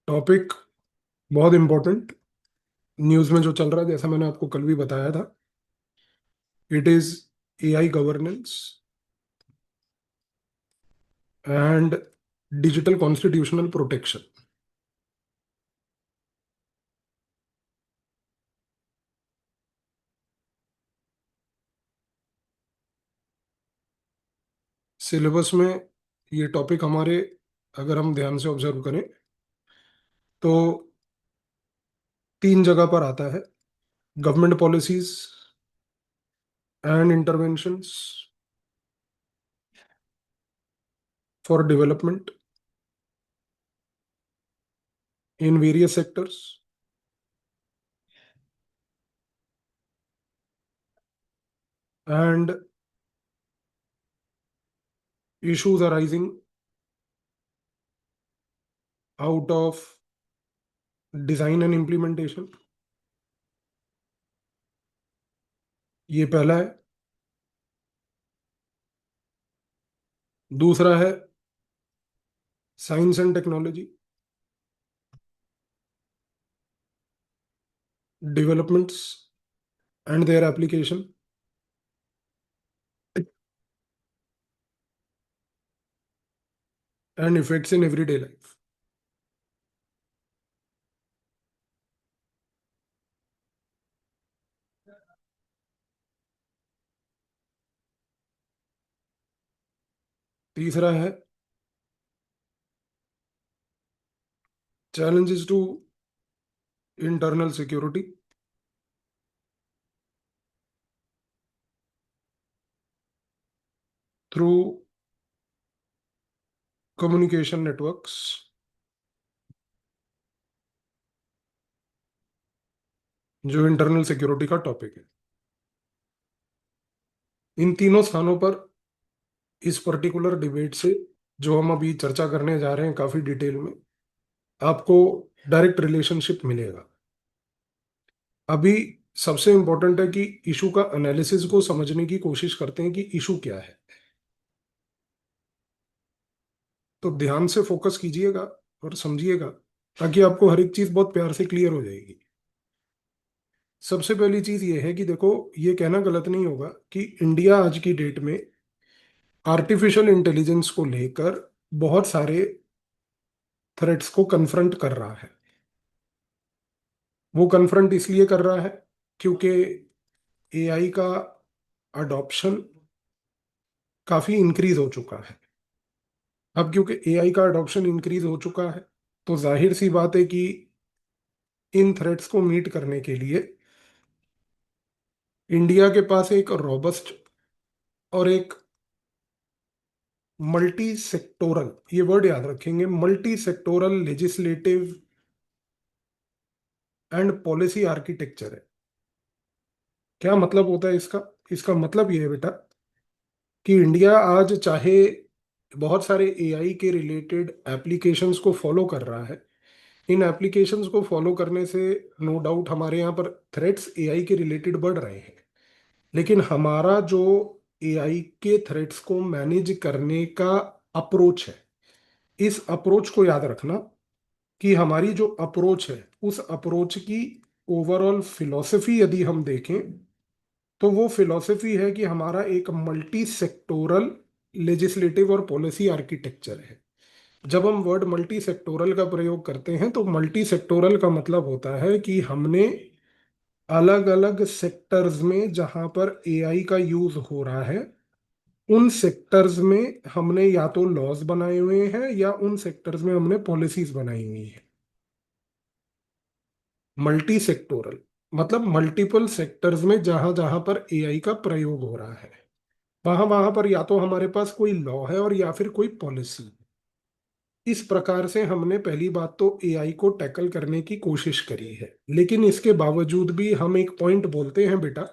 Topic बहुत important. News में जो चल रहा है, जैसा मैंने आपको कल भी बताया था, it is AI governance and digital constitutional protection. Syllabus में ये टॉपिक हमारे, अगर हम ध्यान से ऑब्जर्व करें तो, तीन जगह पर आता है: government policies and interventions for development in various sectors, and issues arising out of design and implementation. ये पहला है। दूसरा है science and technology developments and their application and effects in everyday life. तीसरा है challenges to internal security through communication networks। जो internal security का topic है, इन तीनों स्थानों पर इस पर्टिकुलर डिबेट से, जो हम अभी चर्चा करने जा रहे हैं काफी डिटेल में, आपको डायरेक्ट रिलेशनशिप मिलेगा। अभी सबसे इंपॉर्टेंट है कि इशू का एनालिसिस को समझने की कोशिश करते हैं कि इशू क्या है। तो ध्यान से फोकस कीजिएगा और समझिएगा, ताकि आपको हर एक चीज बहुत प्यार से क्लियर हो जाएगी। सबसे पहली चीज ये है कि देखो, ये कहना गलत नहीं होगा कि इंडिया आज की डेट में आर्टिफिशियल इंटेलिजेंस को लेकर बहुत सारे थ्रेट्स को कन्फ्रंट कर रहा है। वो कन्फ्रंट इसलिए कर रहा है क्योंकि एआई का अडॉप्शन काफी इंक्रीज हो चुका है। अब क्योंकि एआई का अडॉप्शन इंक्रीज हो चुका है, तो जाहिर सी बात है कि इन थ्रेट्स को मीट करने के लिए इंडिया के पास एक रोबस्ट और एक मल्टी सेक्टोरल, ये वर्ड याद रखेंगे, multi sectoral legislative and policy architecture है। क्या मतलब होता है इसका? इसका मतलब ये है बेटा कि इंडिया आज चाहे बहुत सारे एआई के रिलेटेड एप्लीकेशंस को फॉलो कर रहा है। इन एप्लीकेशंस को फॉलो करने से नो डाउट हमारे यहाँ पर थ्रेट्स एआई के रिलेटेड बढ़ रहे हैं। लेकिन हमारा जो एआई के थ्रेट्स को मैनेज करने का अप्रोच है, इस अप्रोच को याद रखना कि हमारी जो अप्रोच है, उस अप्रोच की ओवरऑल फिलॉसफी यदि हम देखें, तो वो फिलॉसफी है कि हमारा एक मल्टी सेक्टोरल लेजिस्लेटिव और पॉलिसी आर्किटेक्चर है। जब हम वर्ड मल्टी सेक्टोरल का प्रयोग करते हैं, तो मल्टी सेक्टोरल का मतलब होता है कि हमने अलग अलग सेक्टर्स में जहां पर एआई का यूज हो रहा है, उन सेक्टर्स में हमने या तो लॉज बनाए हुए हैं या उन सेक्टर्स में हमने पॉलिसीज बनाई हुई है। मल्टी सेक्टोरल मतलब मल्टीपल सेक्टर्स में जहां जहां पर एआई का प्रयोग हो रहा है, वहां वहां पर या तो हमारे पास कोई लॉ है और या फिर कोई पॉलिसी। इस प्रकार से हमने पहली बात तो एआई को टैकल करने की कोशिश करी है। लेकिन इसके बावजूद भी हम एक पॉइंट बोलते हैं बेटा,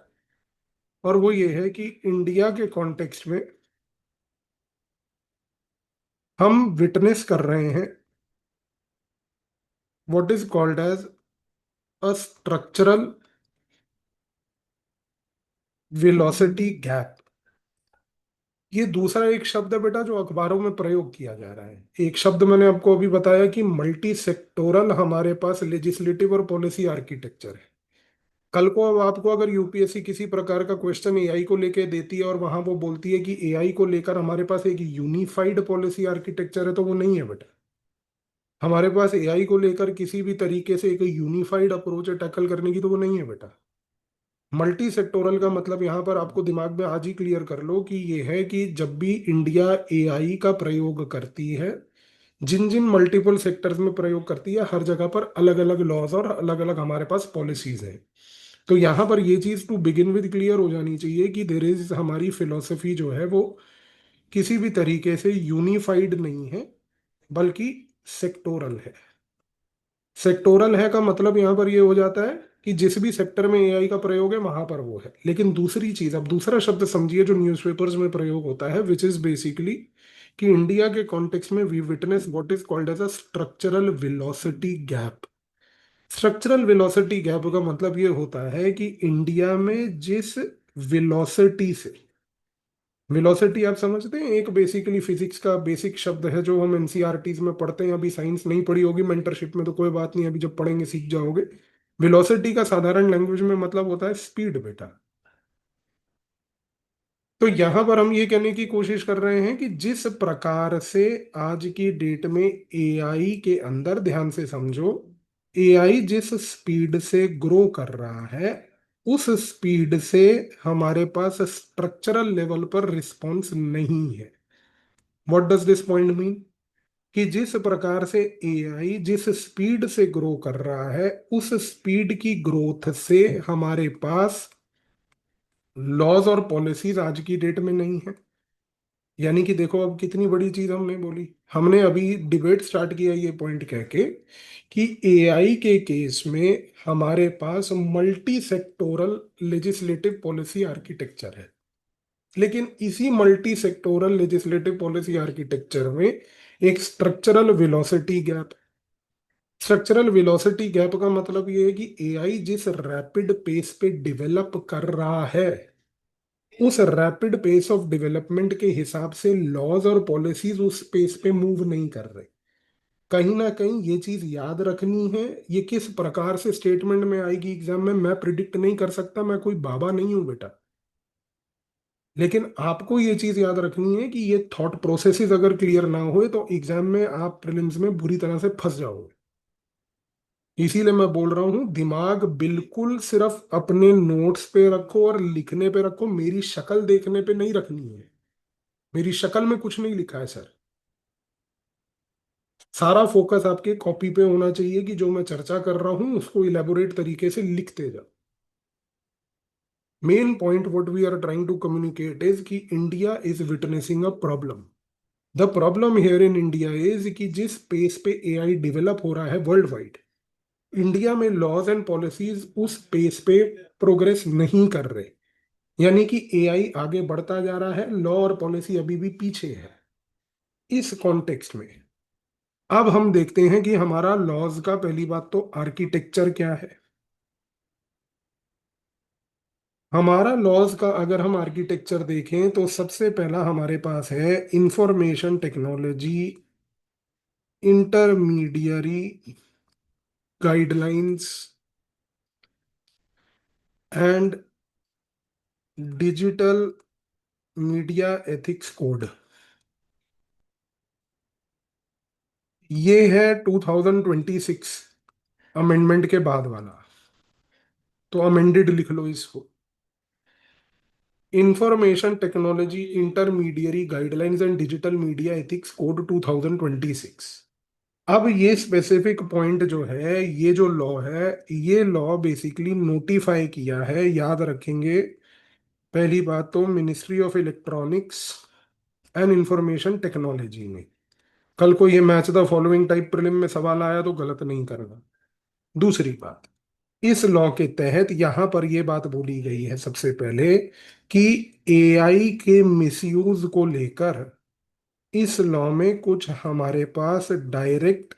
और वो ये है कि इंडिया के कॉन्टेक्स्ट में हम विटनेस कर रहे हैं what is called as a structural velocity gap. ये दूसरा एक शब्द है बेटा जो अखबारों में प्रयोग किया जा रहा है। एक शब्द मैंने आपको अभी बताया कि मल्टी सेक्टोरल हमारे पास लेजिस्लेटिव और पॉलिसी आर्किटेक्चर है। कल को अब आपको अगर यूपीएससी किसी प्रकार का क्वेश्चन एआई को लेके देती है और वहां वो बोलती है कि एआई को लेकर हमारे पास एक यूनिफाइड पॉलिसी आर्किटेक्चर है, तो वो नहीं है बेटा। हमारे पास एआई को लेकर किसी भी तरीके से एक यूनिफाइड अप्रोच है टैकल करने की, तो वो नहीं है बेटा। मल्टी सेक्टोरल का मतलब यहाँ पर आपको दिमाग में आज ही क्लियर कर लो कि ये है कि जब भी इंडिया एआई का प्रयोग करती है, जिन जिन मल्टीपल सेक्टर्स में प्रयोग करती है, हर जगह पर अलग अलग लॉज और अलग अलग हमारे पास पॉलिसीज है। तो यहाँ पर ये चीज टू बिगिन विद क्लियर हो जानी चाहिए कि देर इज हमारी फिलोसफी जो है वो किसी भी तरीके से यूनिफाइड नहीं है, बल्कि सेक्टोरल है। सेक्टोरल है का मतलब यहाँ पर ये हो जाता है कि जिस भी सेक्टर में एआई का प्रयोग है वहां पर वो है। लेकिन दूसरी चीज, अब दूसरा शब्द समझिए जो न्यूज़पेपर्स में प्रयोग होता है, विच इज बेसिकली कि इंडिया के कॉन्टेक्स्ट में we witness what is called as a structural velocity gap. Structural velocity gap का मतलब ये होता है कि इंडिया में जिस वेलोसिटी से, वेलोसिटी आप समझते हैं, एक बेसिकली फिजिक्स का बेसिक शब्द है जो हम एनसीईआरटीज में पढ़ते हैं। अभी साइंस नहीं पढ़ी होगी मेंटरशिप में तो कोई बात नहीं, अभी जब पढ़ेंगे सीख जाओगे। वेलोसिटी का साधारण लैंग्वेज में मतलब होता है स्पीड बेटा। तो यहां पर हम ये कहने की कोशिश कर रहे हैं कि जिस प्रकार से आज की डेट में एआई के अंदर, ध्यान से समझो, एआई जिस स्पीड से ग्रो कर रहा है, उस स्पीड से हमारे पास स्ट्रक्चरल लेवल पर रिस्पॉन्स नहीं है। What does this point mean? कि जिस प्रकार से एआई जिस स्पीड से ग्रो कर रहा है, उस स्पीड की ग्रोथ से हमारे पास लॉज और पॉलिसीज आज की डेट में नहीं है। यानी कि देखो अब कितनी बड़ी चीज हमने बोली। हमने अभी डिबेट स्टार्ट किया ये पॉइंट कह के कि एआई के केस में हमारे पास multi sectoral legislative policy architecture है। लेकिन इसी multi sectoral legislative policy architecture में एक structural velocity gap. Structural velocity gap का मतलब ये है कि एआई जिस रैपिड पेस पे डेवलप कर रहा है, उस रैपिड पेस ऑफ डेवलपमेंट के हिसाब से लॉज और पॉलिसीज उस पेस पे मूव नहीं कर रहे। कहीं ना कहीं ये चीज याद रखनी है। ये किस प्रकार से स्टेटमेंट में आएगी एग्जाम में मैं प्रिडिक्ट नहीं कर सकता, मैं कोई बाबा नहीं हूं बेटा। लेकिन आपको ये चीज याद रखनी है कि ये थॉट प्रोसेसेस अगर क्लियर ना हुए तो एग्जाम में आप प्रीलिम्स में बुरी तरह से फंस जाओगे। इसीलिए मैं बोल रहा हूँ दिमाग बिल्कुल सिर्फ अपने नोट्स पे रखो और लिखने पे रखो, मेरी शक्ल देखने पे नहीं रखनी है। मेरी शक्ल में कुछ नहीं लिखा है सर। सारा फोकस आपके कॉपी पे होना चाहिए कि जो मैं चर्चा कर रहा हूं उसको इलेबोरेट तरीके से लिखते जाओ। Main point what we are trying to communicate is कि India is witnessing a problem. The problem here in India is कि जिस पेस पे एआई डेवलप हो रहा है वर्ल्ड वाइड, इंडिया में लॉज एंड पॉलिसीज उस पेस पे प्रोग्रेस नहीं कर रहे। यानी कि एआई आगे बढ़ता जा रहा है, लॉ और पॉलिसी अभी भी पीछे है। इस कॉन्टेक्स्ट में अब हम देखते हैं कि हमारा लॉज का पहली बात तो आर्किटेक्चर क्या है। हमारा लॉज का अगर हम आर्किटेक्चर देखें तो सबसे पहला हमारे पास है information technology intermediary guidelines and digital media ethics code. ये है 2026 अमेंडमेंट के बाद वाला। तो अमेंडेड लिख लो इसको, information technology intermediary guidelines and digital media ethics code 2026। अब ये स्पेसिफिक पॉइंट जो है, ये जो लॉ है, ये लॉ बेसिकली नोटिफाई किया है, याद रखेंगे, पहली बात तो ministry of electronics and information technology ने। कल को ये match the following type prelim में सवाल आया तो गलत नहीं करना। दूसरी बात, इस लॉ के तहत यहां पर यह बात बोली गई है सबसे पहले कि एआई के मिसयूज को लेकर इस लॉ में कुछ हमारे पास डायरेक्ट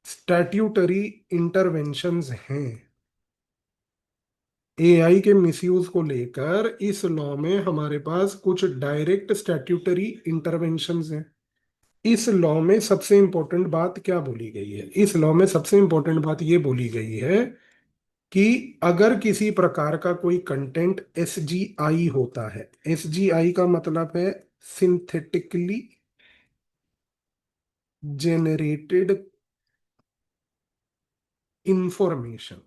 स्टैट्यूटरी इंटरवेंशंस हैं। एआई के मिसयूज को लेकर इस लॉ में हमारे पास कुछ डायरेक्ट स्टैट्यूटरी इंटरवेंशंस हैं। इस लॉ में सबसे इंपॉर्टेंट बात क्या बोली गई है? इस लॉ में सबसे इंपॉर्टेंट बात ये बोली गई है कि अगर किसी प्रकार का कोई कंटेंट एसजीआई होता है, एसजीआई का मतलब है synthetically generated information.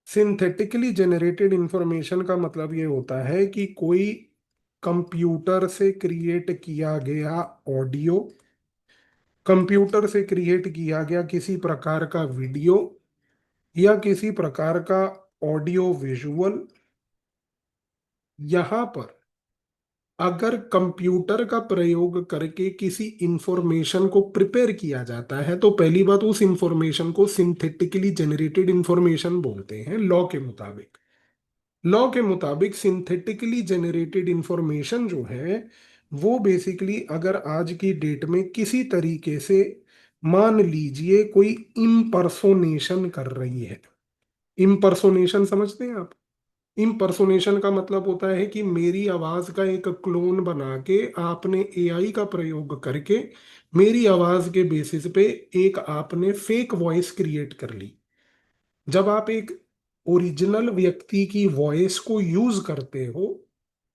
Synthetically generated information का मतलब ये होता है कि कोई कंप्यूटर से क्रिएट किया गया ऑडियो, कंप्यूटर से क्रिएट किया गया किसी प्रकार का वीडियो या किसी प्रकार का ऑडियो विजुअल, यहां पर अगर कंप्यूटर का प्रयोग करके किसी इंफॉर्मेशन को प्रिपेयर किया जाता है तो पहली बात, उस इंफॉर्मेशन को सिंथेटिकली जेनरेटेड इंफॉर्मेशन बोलते हैं लॉ के मुताबिक। लॉ के मुताबिक सिंथेटिकली जेनरेटेड इंफॉर्मेशन जो है वो बेसिकली अगर आज की डेट में किसी तरीके से मान लीजिए कोई इम्पर्सोनेशन कर रही है। इम्पर्सोनेशन समझते हैं आप? इम्पर्सोनेशन का मतलब होता है कि मेरी आवाज का एक क्लोन बना के आपने एआई का प्रयोग करके मेरी आवाज के बेसिस पे एक आपने फेक वॉइस क्रिएट कर ली। जब आप एक ओरिजिनल व्यक्ति की वॉइस को यूज करते हो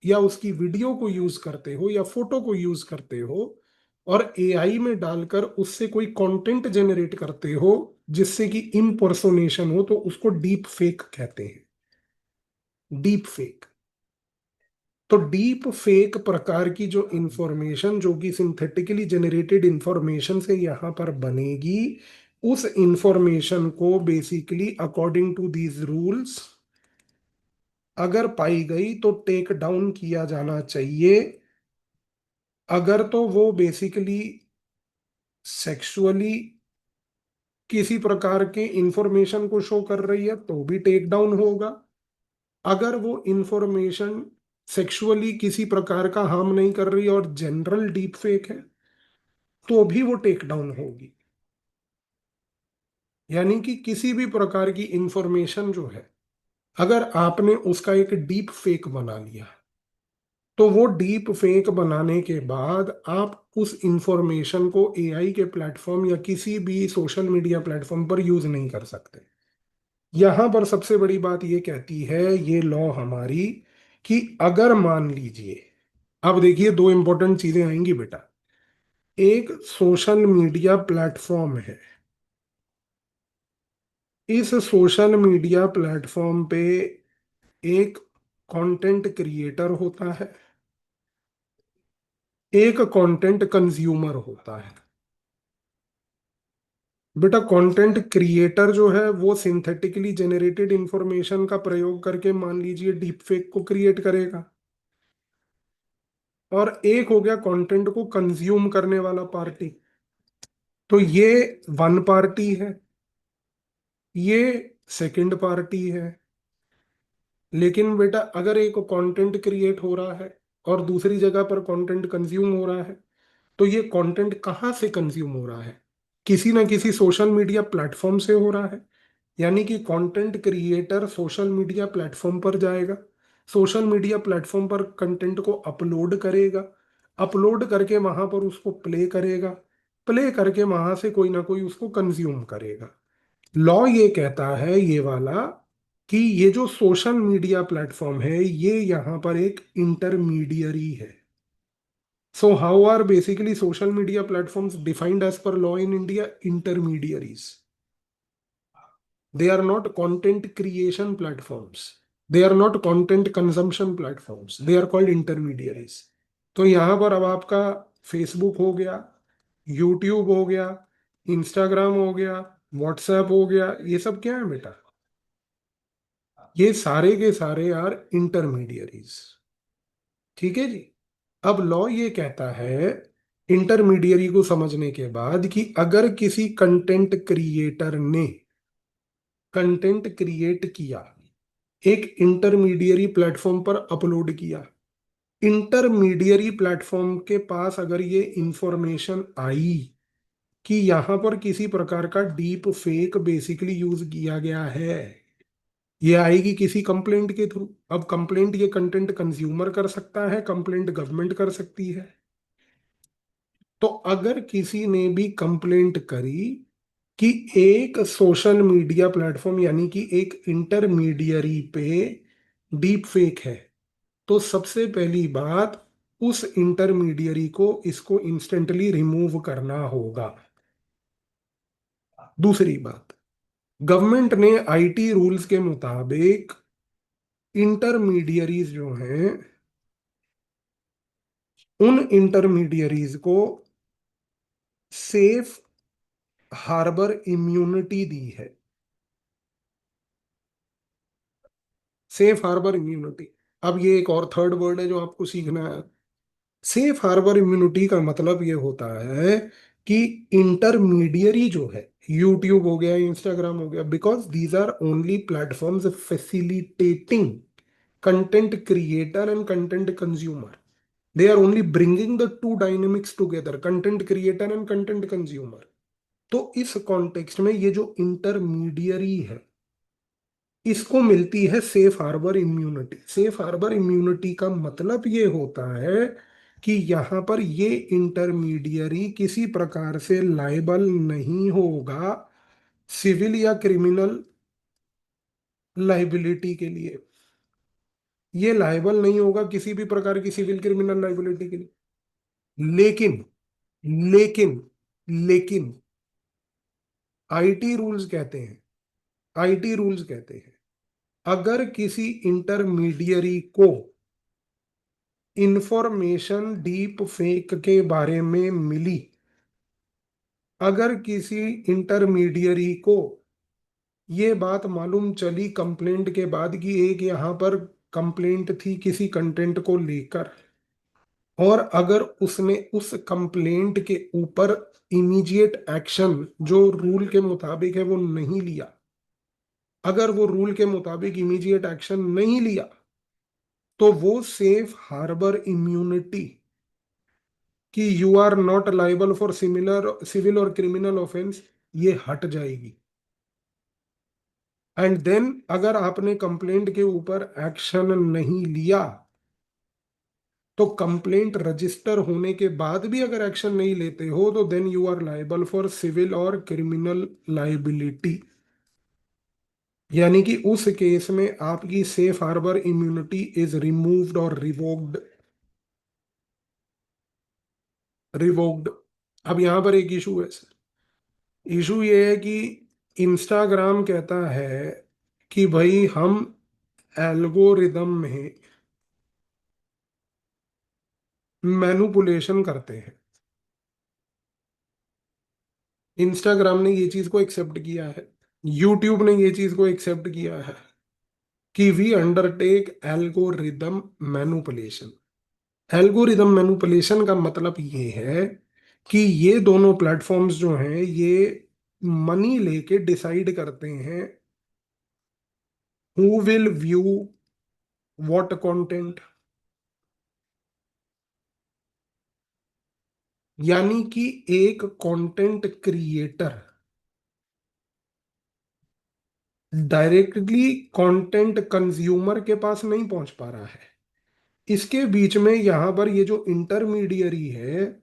या उसकी वीडियो को यूज करते हो या फोटो को यूज करते हो और एआई में डालकर उससे कोई कंटेंट जनरेट करते हो जिससे कि इम्पर्सोनेशन हो, तो उसको डीप फेक कहते हैं। Deep fake. तो डीप फेक प्रकार की जो इंफॉर्मेशन जो कि सिंथेटिकली जेनरेटेड इंफॉर्मेशन से यहां पर बनेगी, उस इंफॉर्मेशन को basically according to these rules अगर पाई गई तो टेक डाउन किया जाना चाहिए। अगर तो वो बेसिकली सेक्सुअली किसी प्रकार के इंफॉर्मेशन को शो कर रही है तो भी टेक डाउन होगा। अगर वो इंफॉर्मेशन सेक्सुअली किसी प्रकार का हार्म नहीं कर रही और जनरल डीप फेक है तो भी वो टेक डाउन होगी। यानी कि किसी भी प्रकार की इंफॉर्मेशन जो है, अगर आपने उसका एक डीप फेक बना लिया तो वो डीप फेक बनाने के बाद आप उस इंफॉर्मेशन को एआई के प्लेटफॉर्म या किसी भी सोशल मीडिया प्लेटफॉर्म पर यूज नहीं कर सकते। यहां पर सबसे बड़ी बात ये कहती है ये लॉ हमारी कि अगर मान लीजिए, अब देखिए दो इंपॉर्टेंट चीजें आएंगी बेटा। एक सोशल मीडिया प्लेटफॉर्म है, इस सोशल मीडिया प्लेटफॉर्म पे एक कंटेंट क्रिएटर होता है, एक कंटेंट कंज्यूमर होता है। बेटा कंटेंट क्रिएटर जो है वो सिंथेटिकली जेनरेटेड इंफॉर्मेशन का प्रयोग करके मान लीजिए डीप फेक को क्रिएट करेगा, और एक हो गया कंटेंट को कंज्यूम करने वाला पार्टी। तो ये वन पार्टी है, ये सेकंड पार्टी है। लेकिन बेटा अगर एक कंटेंट क्रिएट हो रहा है और दूसरी जगह पर कंटेंट कंज्यूम हो रहा है, तो ये कंटेंट कहाँ से कंज्यूम हो रहा है? किसी ना किसी सोशल मीडिया प्लेटफॉर्म से हो रहा है। यानी कि content creator social media platform पर जाएगा, सोशल मीडिया प्लेटफॉर्म पर कंटेंट को अपलोड करेगा, अपलोड करके वहां पर उसको प्ले करेगा, प्ले करके वहां से कोई ना कोई उसको कंज्यूम करेगा। लॉ ये कहता है ये वाला कि ये जो सोशल मीडिया प्लेटफॉर्म है ये यहाँ पर एक इंटरमीडियरी है। So how are basically social media platforms defined as per law in India? Intermediaries. They are not content creation platforms. They are not content consumption platforms. They are called intermediaries. तो यहां पर अब आपका Facebook हो गया, YouTube हो गया, Instagram हो गया, व्हाट्सएप हो गया, ये सब क्या है बेटा? ये सारे के सारे यार इंटरमीडियरीज। ठीक है जी। अब लॉ ये कहता है इंटरमीडियरी को समझने के बाद कि अगर किसी कंटेंट क्रिएटर ने कंटेंट क्रिएट किया, एक इंटरमीडियरी प्लेटफॉर्म पर अपलोड किया, इंटरमीडियरी प्लेटफॉर्म के पास अगर ये इंफॉर्मेशन आई कि यहां पर किसी प्रकार का डीप फेक बेसिकली यूज किया गया है, ये आएगी किसी कंप्लेंट के थ्रू। अब कंप्लेंट ये कंटेंट कंज्यूमर कर सकता है, कंप्लेंट गवर्नमेंट कर सकती है। तो अगर किसी ने भी कंप्लेंट करी कि एक सोशल मीडिया प्लेटफॉर्म यानी कि एक इंटरमीडियरी पे डीप फेक है, तो सबसे पहली बात, उस इंटरमीडियरी को इसको इंस्टेंटली रिमूव करना होगा। दूसरी बात, गवर्नमेंट ने आईटी रूल्स के मुताबिक इंटरमीडियरीज जो हैं, उन इंटरमीडियरीज को सेफ हार्बर इम्यूनिटी दी है। Safe harbour immunity. अब ये एक और थर्ड वर्ड है जो आपको सीखना है। सेफ हार्बर इम्यूनिटी का मतलब ये होता है कि इंटरमीडियरी जो है, यूट्यूब हो गया, इंस्टाग्राम हो गया, because these are only platforms facilitating content creator and content consumer. They are only bringing the two dynamics together, content creator and content consumer. तो इस कॉन्टेक्स्ट में ये जो इंटरमीडियरी है, इसको मिलती है safe harbour immunity. Safe harbour immunity का मतलब ये होता है कि यहां पर ये इंटरमीडियरी किसी प्रकार से लाइबल नहीं होगा सिविल या क्रिमिनल लाइबिलिटी के लिए। ये लाइबल नहीं होगा किसी भी प्रकार की सिविल क्रिमिनल लाइबिलिटी के लिए। लेकिन लेकिन लेकिन आईटी रूल्स कहते हैं, आईटी रूल्स कहते हैं, अगर किसी इंटरमीडियरी को इंफॉर्मेशन डीप फेक के बारे में मिली, अगर किसी इंटरमीडियरी को ये बात मालूम चली कंप्लेंट के बाद कि एक यहाँ पर कंप्लेंट थी किसी कंटेंट को लेकर, और अगर उसने उस कंप्लेंट के ऊपर इमीडिएट एक्शन जो रूल के मुताबिक है वो नहीं लिया, अगर वो रूल के मुताबिक इमीडिएट एक्शन नहीं लिया, तो वो सेफ हार्बर इम्यूनिटी कि you are not liable for similar civil और क्रिमिनल ऑफेंस, ये हट जाएगी। एंड देन अगर आपने कंप्लेंट के ऊपर एक्शन नहीं लिया, तो कंप्लेंट रजिस्टर होने के बाद भी अगर एक्शन नहीं लेते हो, तो then you are liable for civil और क्रिमिनल लाइबिलिटी। यानी कि उस केस में आपकी safe harbour immunity is removed और रिवोक्ड। रिवोक्ड। अब यहां पर एक इशू है। इशू ये है कि इंस्टाग्राम कहता है कि भाई हम एल्गोरिदम में मैनुपुलेशन करते हैं। इंस्टाग्राम ने ये चीज को एक्सेप्ट किया है, यूट्यूब ने ये चीज को एक्सेप्ट किया है कि we undertake algorithm manipulation. Algorithm manipulation का मतलब ये है कि ये दोनों प्लेटफॉर्म्स जो हैं, ये मनी लेके डिसाइड करते हैं who will view what content. यानी कि एक content creator directly content consumer के पास नहीं पहुंच पा रहा है। इसके बीच में यहां पर ये जो इंटरमीडियरी है,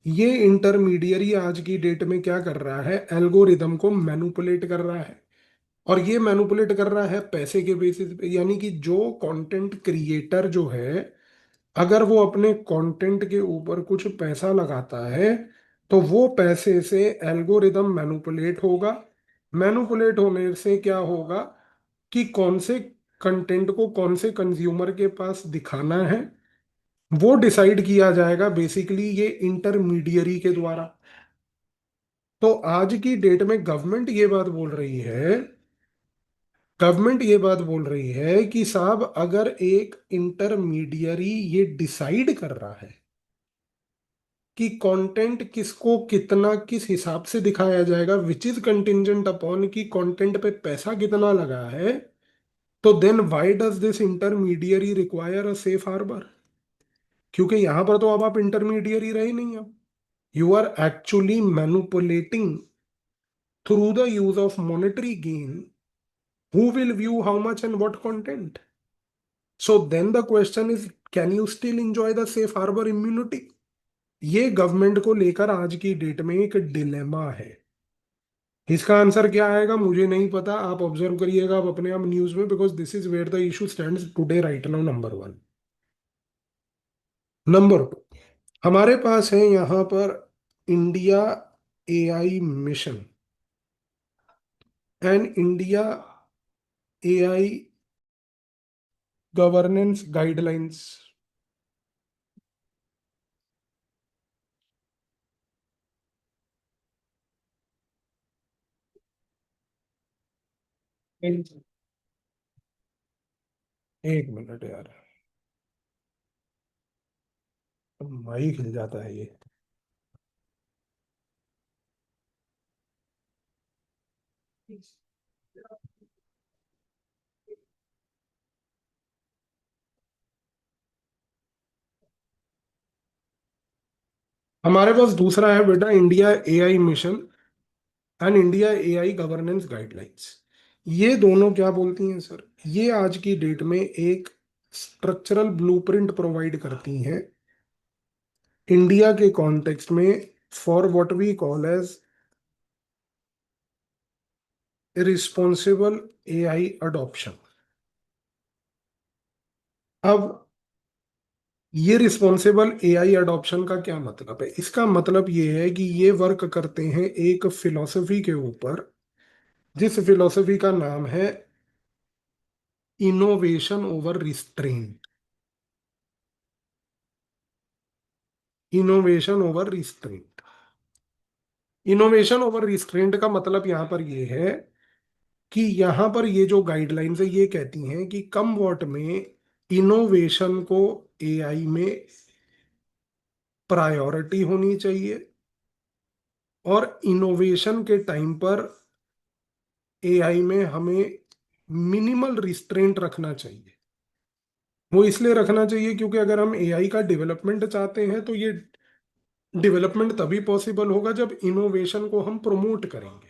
ये इंटरमीडियरी आज की डेट में क्या कर रहा है, एल्गोरिदम को मैनुपुलेट कर रहा है। और ये मैनुपुलेट कर रहा है पैसे के बेसिस पे। यानी कि जो कंटेंट क्रिएटर जो है, अगर वो अपने कंटेंट के ऊपर कुछ पैसा लगाता है, तो वो पैसे से एल्गोरिदम मैनुपुलेट होगा। मैनुपुलेट होने से क्या होगा कि कौन से कंटेंट को कौन से कंज्यूमर के पास दिखाना है, वो डिसाइड किया जाएगा बेसिकली ये इंटरमीडियरी के द्वारा। तो आज की डेट में गवर्नमेंट ये बात बोल रही है कि साहब, अगर एक इंटरमीडियरी ये डिसाइड कर रहा है कि कंटेंट किसको कितना किस हिसाब से दिखाया जाएगा, विच इज कंटिंजेंट अपॉन कि कंटेंट पे पैसा कितना लगा है, तो then why does this intermediary require a safe harbour? क्योंकि यहां पर तो अब आप इंटरमीडियरी रहे नहीं। अब you are actually manipulating through the use of monetary gain Who will view how much and what content? So then the question is, can you still enjoy the safe harbor immunity? ये government को लेकर आज की date में एक dilemma है। इसका answer क्या आएगा मुझे नहीं पता, आप ऑब्जर्व करिएगा आप अपने आप न्यूज में, because this is where the issue stands today right now. Number one. Number two, हमारे पास है यहाँ पर India AI mission and India AI governance guidelines. एक मिनट यार, माही खिल जाता है ये। हमारे पास दूसरा है बेटा, India AI mission and India AI governance guidelines. ये दोनों क्या बोलती हैं सर? ये आज की डेट में एक स्ट्रक्चरल ब्लूप्रिंट प्रोवाइड करती हैं इंडिया के कॉन्टेक्स्ट में for what we call as responsible AI adoption. अब ये रिस्पॉन्सिबल एआई अडॉप्शन का क्या मतलब है? इसका मतलब ये है कि ये वर्क करते हैं एक फिलॉसफी के ऊपर, जिस फिलॉसफी का नाम है innovation over restraint. Innovation over restraint. Innovation over restraint का मतलब यहां पर ये है कि यहां पर ये जो गाइडलाइंस है ये कहती हैं कि कम वॉट में इनोवेशन को एआई में प्रायोरिटी होनी चाहिए, और इनोवेशन के टाइम पर एआई में हमें मिनिमल रिस्ट्रेंट रखना चाहिए। वो इसलिए रखना चाहिए क्योंकि अगर हम एआई का डेवलपमेंट चाहते हैं तो ये डेवलपमेंट तभी पॉसिबल होगा जब इनोवेशन को हम प्रमोट करेंगे।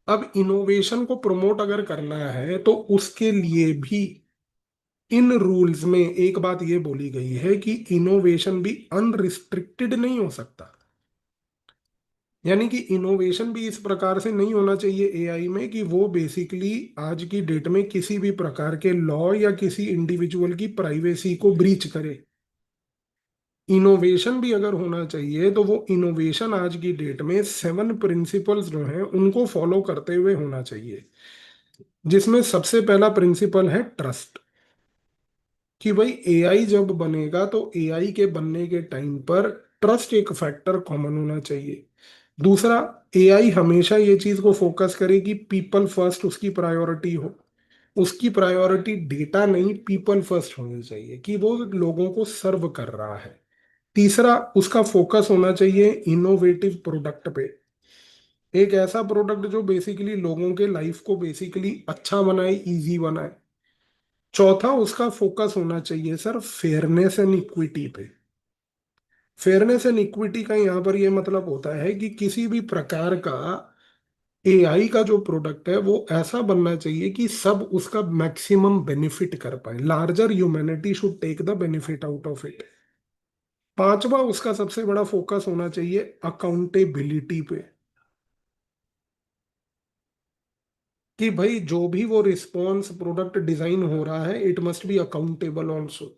अब इनोवेशन को प्रमोट अगर करना है तो उसके लिए भी इन रूल्स में एक बात ये बोली गई है कि इनोवेशन भी अनरिस्ट्रिक्टेड नहीं हो सकता। यानी कि इनोवेशन भी इस प्रकार से नहीं होना चाहिए एआई में कि वो बेसिकली आज की डेट में किसी भी प्रकार के लॉ या किसी इंडिविजुअल की प्राइवेसी को ब्रीच करे। इनोवेशन भी अगर होना चाहिए तो वो इनोवेशन आज की डेट में 7 प्रिंसिपल्स जो हैं उनको फॉलो करते हुए होना चाहिए, जिसमें सबसे पहला प्रिंसिपल है ट्रस्ट। कि भाई एआई जब बनेगा तो एआई के बनने के टाइम पर ट्रस्ट एक फैक्टर कॉमन होना चाहिए। दूसरा, एआई हमेशा ये चीज को फोकस करे कि पीपल फर्स्ट उसकी प्रायोरिटी हो। उसकी प्रायोरिटी डेटा नहीं, पीपल फर्स्ट होनी चाहिए कि वो लोगों को सर्व कर रहा है। तीसरा, उसका फोकस होना चाहिए इनोवेटिव प्रोडक्ट पे, एक ऐसा प्रोडक्ट जो बेसिकली लोगों के लाइफ को बेसिकली अच्छा बनाए, इजी बनाए। चौथा, उसका फोकस होना चाहिए सर फेयरनेस एंड इक्विटी पे। फेयरनेस एंड इक्विटी का यहाँ पर ये मतलब होता है कि किसी भी प्रकार का एआई का जो प्रोडक्ट है वो ऐसा बनना चाहिए कि सब उसका मैक्सिमम बेनिफिट कर पाए, larger humanity should take the benefit out of it. पांचवा, उसका सबसे बड़ा फोकस होना चाहिए अकाउंटेबिलिटी पे, कि भाई जो भी वो रिस्पॉन्स प्रोडक्ट डिजाइन हो रहा है it must be accountable also.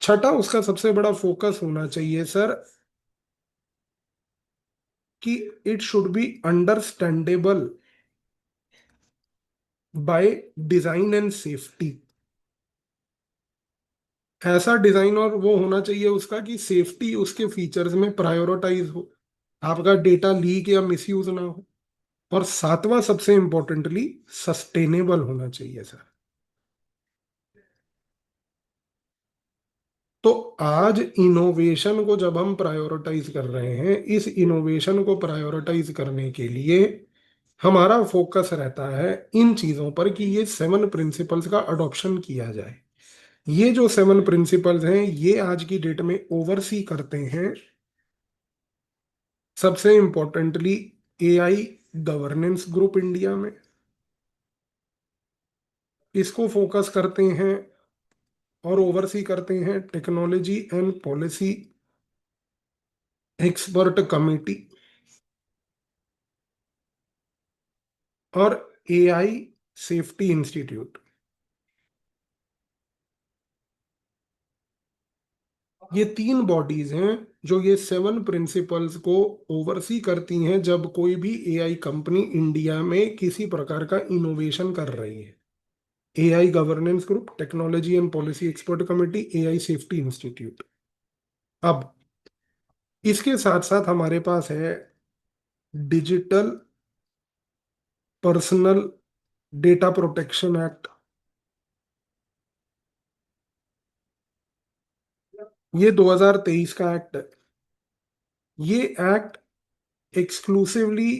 छठा, उसका सबसे बड़ा फोकस होना चाहिए सर कि it should be understandable by design and safety. ऐसा डिजाइन और वो होना चाहिए उसका कि सेफ्टी उसके फीचर्स में प्रायोरिटाइज हो, आपका डेटा लीक या मिसयूज ना हो। और सातवां सबसे इंपॉर्टेंटली सस्टेनेबल होना चाहिए सर। तो आज इनोवेशन को जब हम प्रायोरिटाइज कर रहे हैं, इस इनोवेशन को प्रायोरिटाइज करने के लिए हमारा फोकस रहता है इन चीजों पर कि ये 7 प्रिंसिपल्स का अडॉप्शन किया जाए। ये जो 7 प्रिंसिपल्स हैं ये आज की डेट में ओवरसी करते हैं सबसे importantly AI governance group India में, इसको फोकस करते हैं और ओवरसी करते हैं technology and policy expert committee और एआई सेफ्टी इंस्टीट्यूट। ये तीन बॉडीज हैं जो ये 7 प्रिंसिपल्स को ओवरसी करती हैं जब कोई भी एआई कंपनी इंडिया में किसी प्रकार का इनोवेशन कर रही है। AI governance group, technology and policy expert committee, AI safety institute. अब इसके साथ साथ हमारे पास है digital personal data protection act. ये 2023 का एक्ट है। ये एक्ट एक्सक्लूसिवली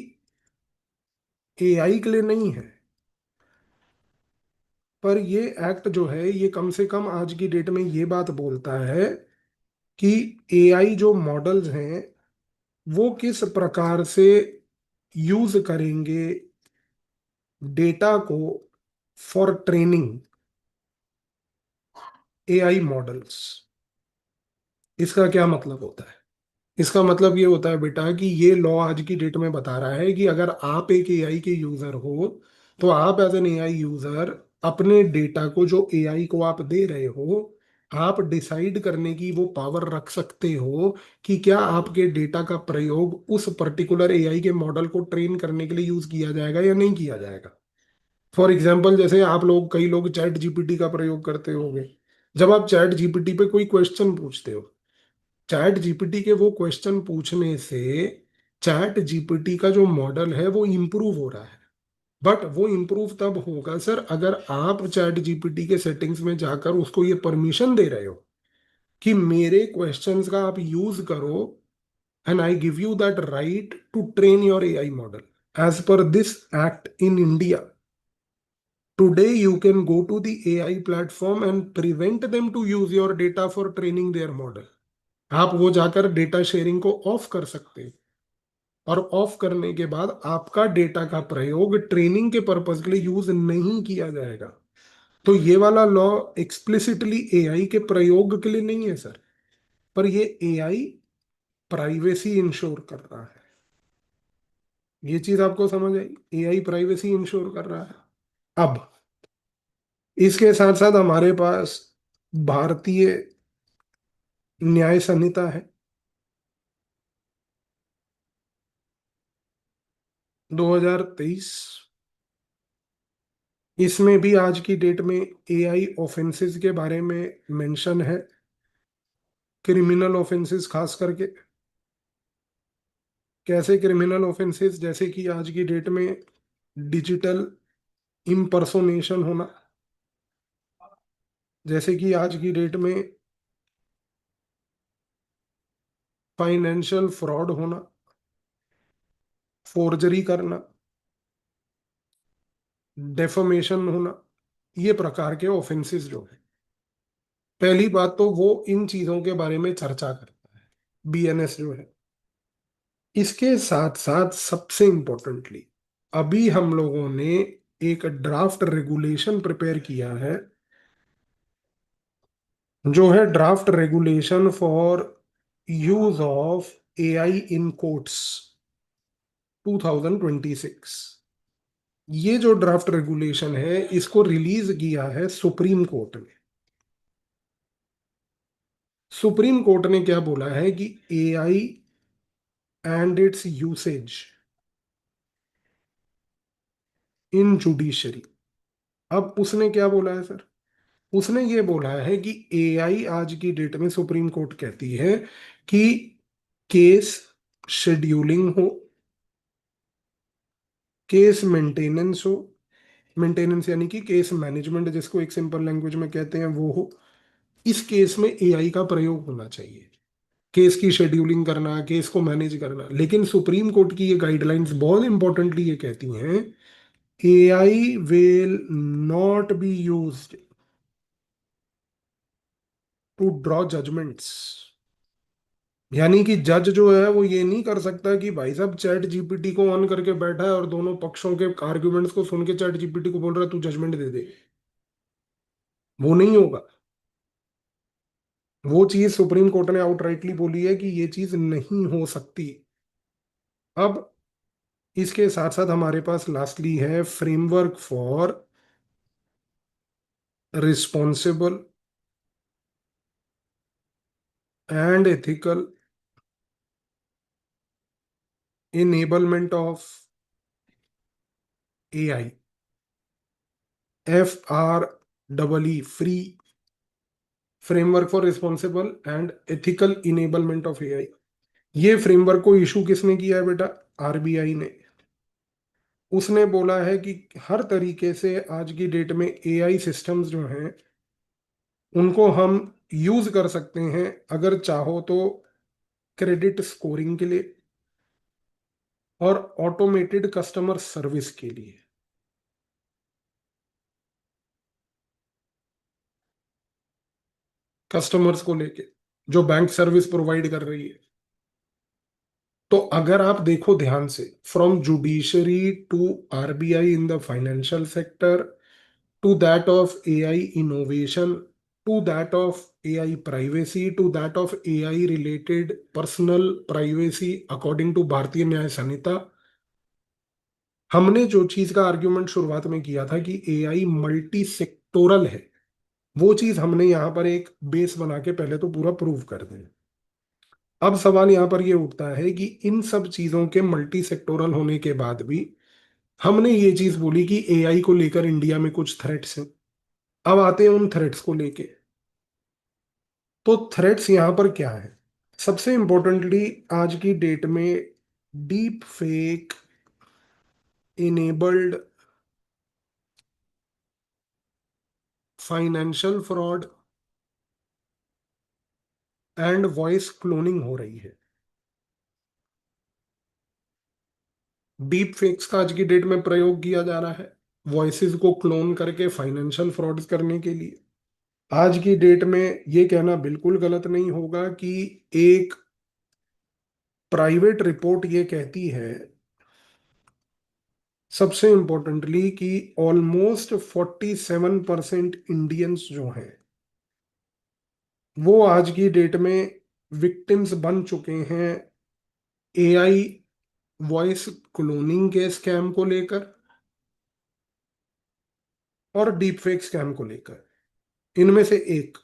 एआई के लिए नहीं है, पर ये एक्ट जो है ये कम से कम आज की डेट में ये बात बोलता है कि एआई जो मॉडल्स हैं वो किस प्रकार से यूज करेंगे डेटा को फॉर ट्रेनिंग एआई मॉडल्स। इसका क्या मतलब होता है? इसका मतलब ये होता है बेटा कि ये लॉ आज की डेट में बता रहा है कि अगर आप एक एआई के यूजर हो तो आप एज एन एआई यूजर अपने डेटा को, जो एआई को आप दे रहे हो, आप डिसाइड करने की वो पावर रख सकते हो कि क्या आपके डेटा का प्रयोग उस पर्टिकुलर एआई के मॉडल को ट्रेन करने के लिए यूज किया जाएगा या नहीं किया जाएगा। फॉर एग्जाम्पल, जैसे आप लोग, कई लोग चैट जीपीटी का प्रयोग करते होंगे। जब आप चैट जीपीटी पे कोई क्वेश्चन पूछते हो, चैट जीपीटी के वो क्वेश्चन पूछने से चैट जीपीटी का जो मॉडल है वो इम्प्रूव हो रहा है। बट वो इम्प्रूव तब होगा सर अगर आप चैट जीपीटी के सेटिंग्स में जाकर उसको ये परमिशन दे रहे हो कि मेरे क्वेश्चंस का आप यूज करो, and I give you that right to train your AI model as per this act in India. Today, you can go to the AI platform and prevent them to use your data for training their model. आप वो जाकर data sharing को of कर सकते हैं, और of करने के बाद आपका डेटा का प्रयोग ट्रेनिंग के पर्पज के लिए यूज नहीं किया जाएगा। तो ये वाला लॉ एक्सप्लिसिटली एआई के प्रयोग के लिए नहीं है सर, पर ये एआई प्राइवेसी इंश्योर कर रहा है। ये चीज आपको समझ आई? एआई प्राइवेसी इंश्योर कर रहा है। अब इसके साथ साथ हमारे पास भारतीय न्याय संहिता है 2023। इसमें भी आज की डेट में एआई ऑफेंसेस के बारे में मेंशन है, क्रिमिनल ऑफेंसेस खास करके। कैसे क्रिमिनल ऑफेंसेस? जैसे कि आज की डेट में डिजिटल इम्पर्सोनेशन होना, जैसे कि आज की डेट में फाइनेंशियल फ्रॉड होना, फोर्जरी करना, डेफमेशन होना, ये प्रकार के ऑफेंसेस जो है। पहली बात तो वो इन चीजों के बारे में चर्चा करता है, बीएनएस जो है। इसके साथ साथ सबसे इंपॉर्टेंटली अभी हम लोगों ने एक ड्राफ्ट रेगुलेशन प्रिपेयर किया है, जो है draft regulation for use of AI in courts 2026। ये जो ड्राफ्ट रेगुलेशन है इसको रिलीज किया है सुप्रीम कोर्ट ने। सुप्रीम कोर्ट ने क्या बोला है कि AI and it's usage in judiciary. अब उसने क्या बोला है सर? उसने ये बोला है कि एआई आज की डेट में, सुप्रीम कोर्ट कहती है कि केस शेड्यूलिंग हो, केस मेंटेनेंस हो, मेंटेनेंस यानी कि केस मैनेजमेंट जिसको एक सिंपल लैंग्वेज में कहते हैं वो हो, इस केस में एआई का प्रयोग होना चाहिए। केस की शेड्यूलिंग करना, केस को मैनेज करना। लेकिन सुप्रीम कोर्ट की ये गाइडलाइंस बहुत इंपॉर्टेंटली ये कहती हैं AI will not be used to draw judgements. यानी कि जज जो है वो ये नहीं कर सकता कि भाई साहब चैट जीपीटी को ऑन करके बैठा है और दोनों पक्षों के आर्ग्यूमेंट्स को सुन के चैट जीपीटी को बोल रहा है तू जजमेंट दे दे। वो नहीं होगा। वो चीज सुप्रीम कोर्ट ने आउटराइटली बोली है कि ये चीज नहीं हो सकती। अब इसके साथ साथ हमारे पास लास्टली है framework for responsible and ethical enablement of AI, FREE, free framework for responsible and ethical enablement of AI. ये फ्रेमवर्क को इशू किसने किया है बेटा? आरबीआई ने। उसने बोला है कि हर तरीके से आज की डेट में एआई सिस्टम्स जो हैं उनको हम यूज कर सकते हैं, अगर चाहो तो क्रेडिट स्कोरिंग के लिए और ऑटोमेटेड कस्टमर सर्विस के लिए। कस्टमर्स को लेके जो बैंक सर्विस प्रोवाइड कर रही है। तो अगर आप देखो ध्यान से, from judiciary to RBI in the financial sector, to that of AI innovation, to that of AI privacy, to that of AI related personal privacy according to Bharatiya Nyaya संहिता, हमने जो चीज का आर्ग्यूमेंट शुरुआत में किया था कि एआई मल्टी सेक्टोरल है, वो चीज हमने यहां पर एक बेस बना के पहले तो पूरा प्रूव कर दिया। अब सवाल यहां पर ये उठता है कि इन सब चीजों के मल्टी सेक्टोरल होने के बाद भी हमने ये चीज बोली कि एआई को लेकर इंडिया में कुछ थ्रेट्स हैं। अब आते हैं उन थ्रेट्स को लेके। तो थ्रेट्स यहां पर क्या है? सबसे इंपॉर्टेंटली आज की डेट में deep fake enabled financial fraud and voice cloning हो रही है। डीप फेक्स का आज की डेट में प्रयोग किया जा रहा है वॉइसेस को क्लोन करके फाइनेंशियल फ्रॉड करने के लिए। आज की डेट में ये कहना बिल्कुल गलत नहीं होगा कि एक प्राइवेट रिपोर्ट ये कहती है, सबसे इंपॉर्टेंटली, कि ऑलमोस्ट 47% इंडियंस जो हैं वो आज की डेट में विक्टिम्स बन चुके हैं एआई वॉइस क्लोनिंग के स्कैम को लेकर और डीप फेक स्कैम को लेकर। इनमें से एक,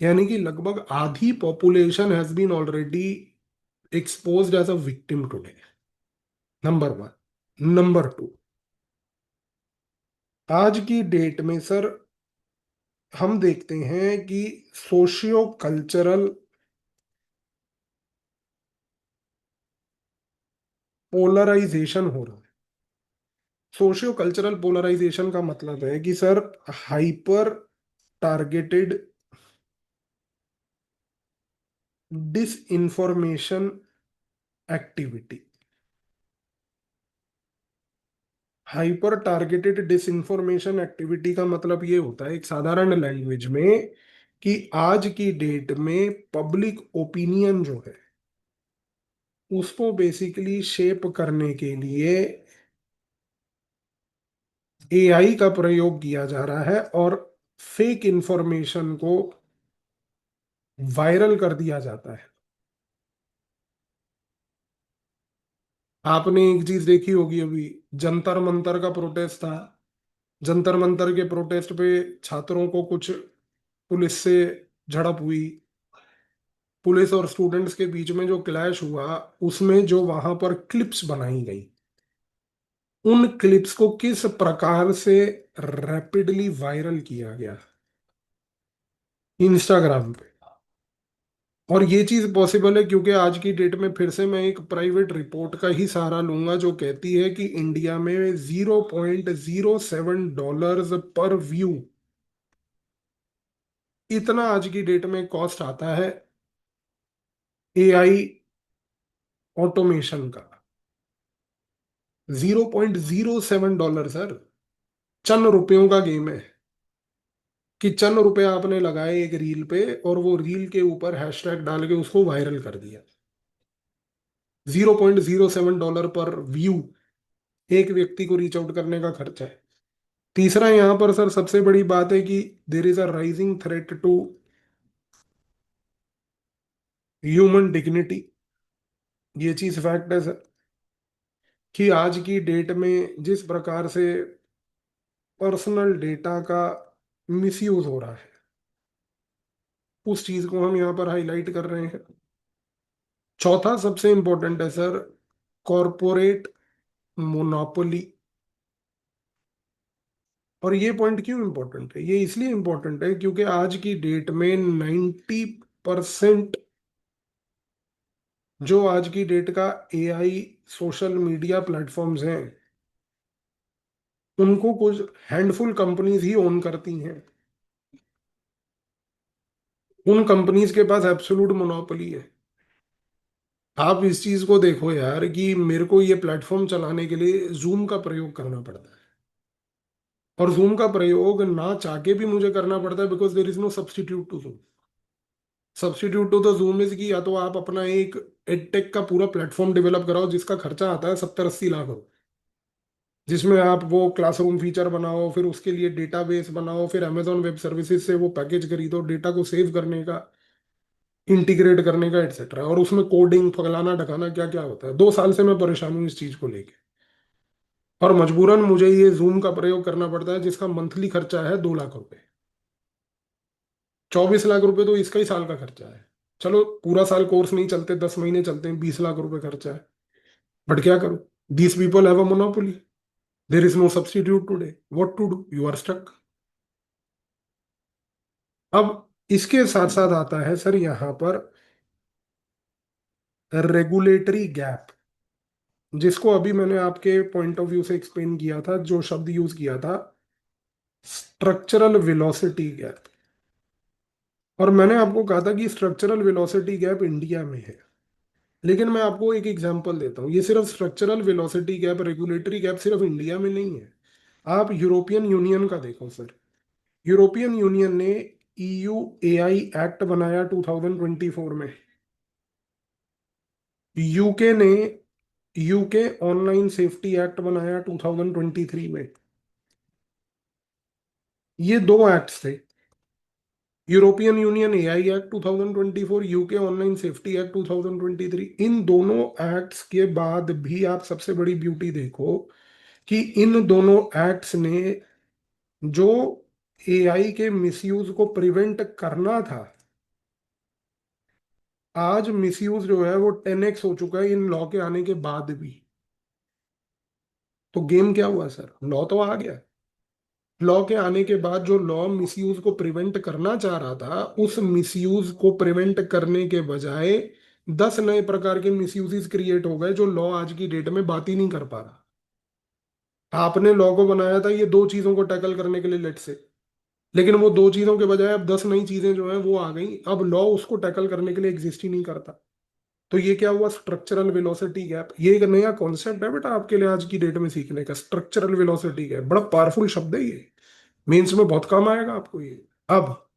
यानी कि लगभग आधी population has been already exposed as a victim today. Number one. Number two, आज की डेट में सर हम देखते हैं कि सोशियो कल्चरल पोलराइजेशन हो रहा है। सोशियो कल्चरल पोलराइजेशन का मतलब है कि sir hyper targeted disinformation activity. Hyper targeted disinformation activity का मतलब ये होता है एक साधारण लैंग्वेज में कि आज की डेट में पब्लिक ओपिनियन जो है उसको बेसिकली शेप करने के लिए एआई का प्रयोग किया जा रहा है और फेक इंफॉर्मेशन को वायरल कर दिया जाता है। आपने एक चीज देखी होगी, अभी जंतर मंतर का प्रोटेस्ट था। जंतर मंतर के प्रोटेस्ट पे छात्रों को कुछ पुलिस से झड़प हुई। पुलिस और स्टूडेंट्स के बीच में जो क्लैश हुआ, उसमें जो वहां पर क्लिप्स बनाई गई, उन क्लिप्स को किस प्रकार से रैपिडली वायरल किया गया इंस्टाग्राम पे। और ये चीज पॉसिबल है क्योंकि आज की डेट में फिर से मैं एक प्राइवेट रिपोर्ट का ही सहारा लूंगा जो कहती है कि इंडिया में $0.07 पर व्यू, इतना आज की डेट में कॉस्ट आता है एआई ऑटोमेशन का। $0.07 सर। चंद रुपयों का गेम है कि चंद रुपए आपने लगाए एक रील पे और वो रील के ऊपर हैशटैग डाल के उसको वायरल कर दिया। $0.07 पर व्यू एक व्यक्ति को रीच आउट करने का खर्चा है। तीसरा यहां पर सर सबसे बड़ी बात है कि there is a rising threat to human dignity. ये चीज फैक्ट है सर, कि आज की डेट में जिस प्रकार से पर्सनल डेटा का मिसयूज हो रहा है, उस चीज को हम यहाँ पर हाईलाइट कर रहे हैं। चौथा सबसे इंपॉर्टेंट है सर, कॉरपोरेट मोनोपोली। और ये पॉइंट क्यों इंपॉर्टेंट है? ये इसलिए इंपॉर्टेंट है क्योंकि आज की डेट में 90% जो आज की डेट का एआई सोशल मीडिया प्लेटफॉर्म्स हैं, उनको कुछ हैंडफुल कंपनीज ही ओन करती हैं। उन कंपनीज के पास एब्सोल्यूट मोनोपोली है। आप इस चीज को देखो यार, कि मेरे को ये प्लेटफॉर्म चलाने के लिए जूम का प्रयोग करना पड़ता है, और जूम का प्रयोग ना चाह के भी मुझे करना पड़ता है, because there is no substitute to Zoom. Substitute to the Zoom is की या तो आप अपना एक एडटेक का पूरा प्लेटफॉर्म डेवलप कराओ जिसका खर्चा आता है 70-80 लाख रुपए, जिसमें आप वो क्लासरूम फीचर बनाओ, फिर उसके लिए डेटाबेस बनाओ, फिर अमेजॉन वेब सर्विसेज से वो पैकेज खरीदो डेटा को सेव करने का, इंटीग्रेट करने का, एटसेट्रा। और उसमें कोडिंग फलाना ढकाना क्या क्या होता है। 2 साल से मैं परेशान हूँ इस चीज को लेके, और मजबूरन मुझे ये जूम का प्रयोग करना पड़ता है जिसका मंथली खर्चा है 2 लाख रुपए। 24 लाख रुपए तो इसका ही साल का खर्चा है। चलो पूरा साल कोर्स नहीं चलते, 10 महीने चलते हैं, 20 लाख रुपए खर्चा है। बट क्या करूं, these people have a monopoly, there is no substitute today, what to do, you are stuck. अब इसके साथ साथ आता है सर यहाँ पर रेगुलेटरी गैप, जिसको अभी मैंने आपके पॉइंट ऑफ व्यू से एक्सप्लेन किया था, जो शब्द यूज किया था, स्ट्रक्चरल वेलोसिटी गैप। और मैंने आपको कहा था कि स्ट्रक्चरल वेलोसिटी गैप इंडिया में है। लेकिन मैं आपको एक एग्जांपल देता हूँ, ये सिर्फ structural velocity gap, regulatory gap सिर्फ इंडिया में नहीं है। आप यूरोपियन यूनियन का देखो सर। यूरोपियन यूनियन ने ईयू एआई एक्ट बनाया 2024 में। यूके ने यूके ऑनलाइन सेफ्टी एक्ट बनाया 2023 में। ये दो एक्ट्स थे, European union AI act 2024, UK online safety act 2023। इन दोनों एक्ट्स के बाद भी आप सबसे बड़ी ब्यूटी देखो, कि इन दोनों एक्ट्स ने जो एआई के मिसयूज को प्रिवेंट करना था, आज मिसयूज जो है वो 10x हो चुका है इन लॉ के आने के बाद भी। तो गेम क्या हुआ सर, लॉ तो आ गया। लॉ के आने के बाद जो लॉ मिसयूज को प्रिवेंट करना चाह रहा था, उस मिसयूज को प्रिवेंट करने के बजाय 10 नए प्रकार के मिसयूजेस क्रिएट हो गए, जो लॉ आज की डेट में बात ही नहीं कर पा रहा। आपने लॉ को बनाया था ये दो चीजों को टैकल करने के लिए, लेट से, लेकिन वो दो चीजों के बजाय अब 10 नई चीजें जो हैं वो आ गई। अब लॉ उसको टैकल करने के लिए एग्जिस्ट ही नहीं करता। तो ये क्या हुआ, स्ट्रक्चरल वेलोसिटी गैप। ये एक नया कॉन्सेप्ट है बेटा आपके लिए आज की डेट में सीखने का, स्ट्रक्चरल वेलोसिटी गैप। बड़ा पावरफुल शब्द है ये, मेंस में बहुत काम आएगा आपको ये। अब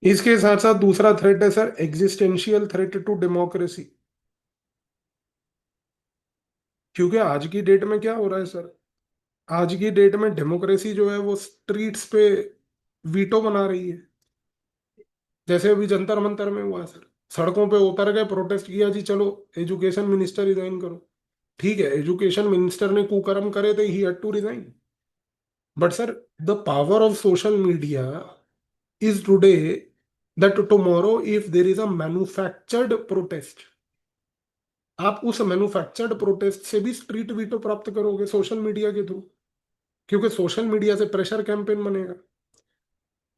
इसके साथ साथ दूसरा थ्रेट है sir, existential threat to democracy. क्योंकि आज की डेट में क्या हो रहा है सर, आज की डेट में डेमोक्रेसी जो है वो स्ट्रीट्स पे वीटो बना रही है। जैसे अभी जंतर मंतर में हुआ सर, सड़कों पे उतर गए, प्रोटेस्ट किया जी, चलो एजुकेशन मिनिस्टर रिजाइन करो। ठीक है, एजुकेशन मिनिस्टर ने कुकर्म करे थे, he had to resign. But sir, the power of social media is today that tomorrow if there is a manufactured protest, आप उस मैन्युफैक्चर्ड प्रोटेस्ट से भी स्ट्रीट वीटो प्राप्त करोगे सोशल मीडिया के थ्रू, क्योंकि सोशल मीडिया से प्रेशर कैंपेन बनेगा।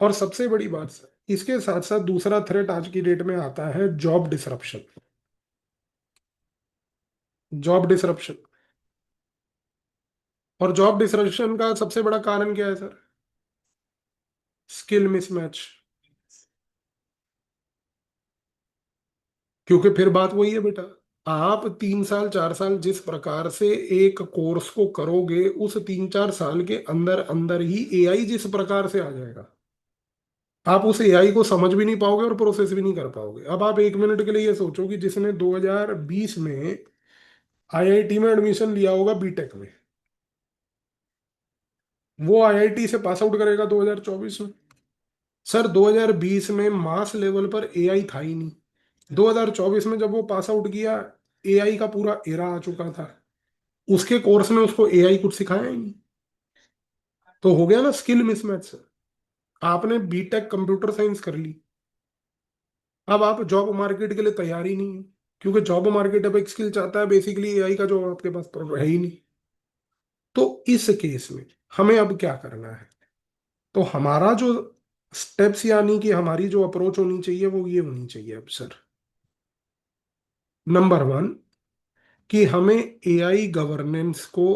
और सबसे बड़ी बात सर, इसके साथ साथ दूसरा थ्रेट आज की डेट में आता है, जॉब डिसरप्शन। Job disruption. और जॉब डिसरप्शन का सबसे बड़ा कारण क्या है सर, स्किल मिसमैच। क्योंकि फिर बात वही है बेटा, आप 3 साल 4 साल जिस प्रकार से एक कोर्स को करोगे, उस 3-4 साल के अंदर अंदर ही एआई जिस प्रकार से आ जाएगा, आप उस एआई को समझ भी नहीं पाओगे और प्रोसेस भी नहीं कर पाओगे। अब आप 1 मिनट के लिए ये सोचो कि जिसने 2020 में आईआईटी में एडमिशन लिया होगा बीटेक में, वो आईआईटी से पास आउट करेगा 2024 में। सर 2020 में मास लेवल पर एआई था ही नहीं। 2024 में जब वो पास आउट किया, एआई का पूरा एरा आ चुका था। उसके कोर्स में उसको एआई कुछ सिखाया ही नहीं। तो हो गया ना स्किल मिसमैच सर। आपने बीटेक कंप्यूटर साइंस कर ली, अब आप जॉब मार्केट के लिए तैयार ही नहीं है, क्योंकि जॉब मार्केट अब एक स्किल चाहता है बेसिकली एआई का, जो आपके पास है ही नहीं। तो इस केस में हमें अब क्या करना है? तो हमारा जो स्टेप्स, यानी कि हमारी जो अप्रोच होनी चाहिए वो ये होनी चाहिए अब सर। नंबर वन, कि हमें एआई गवर्नेंस को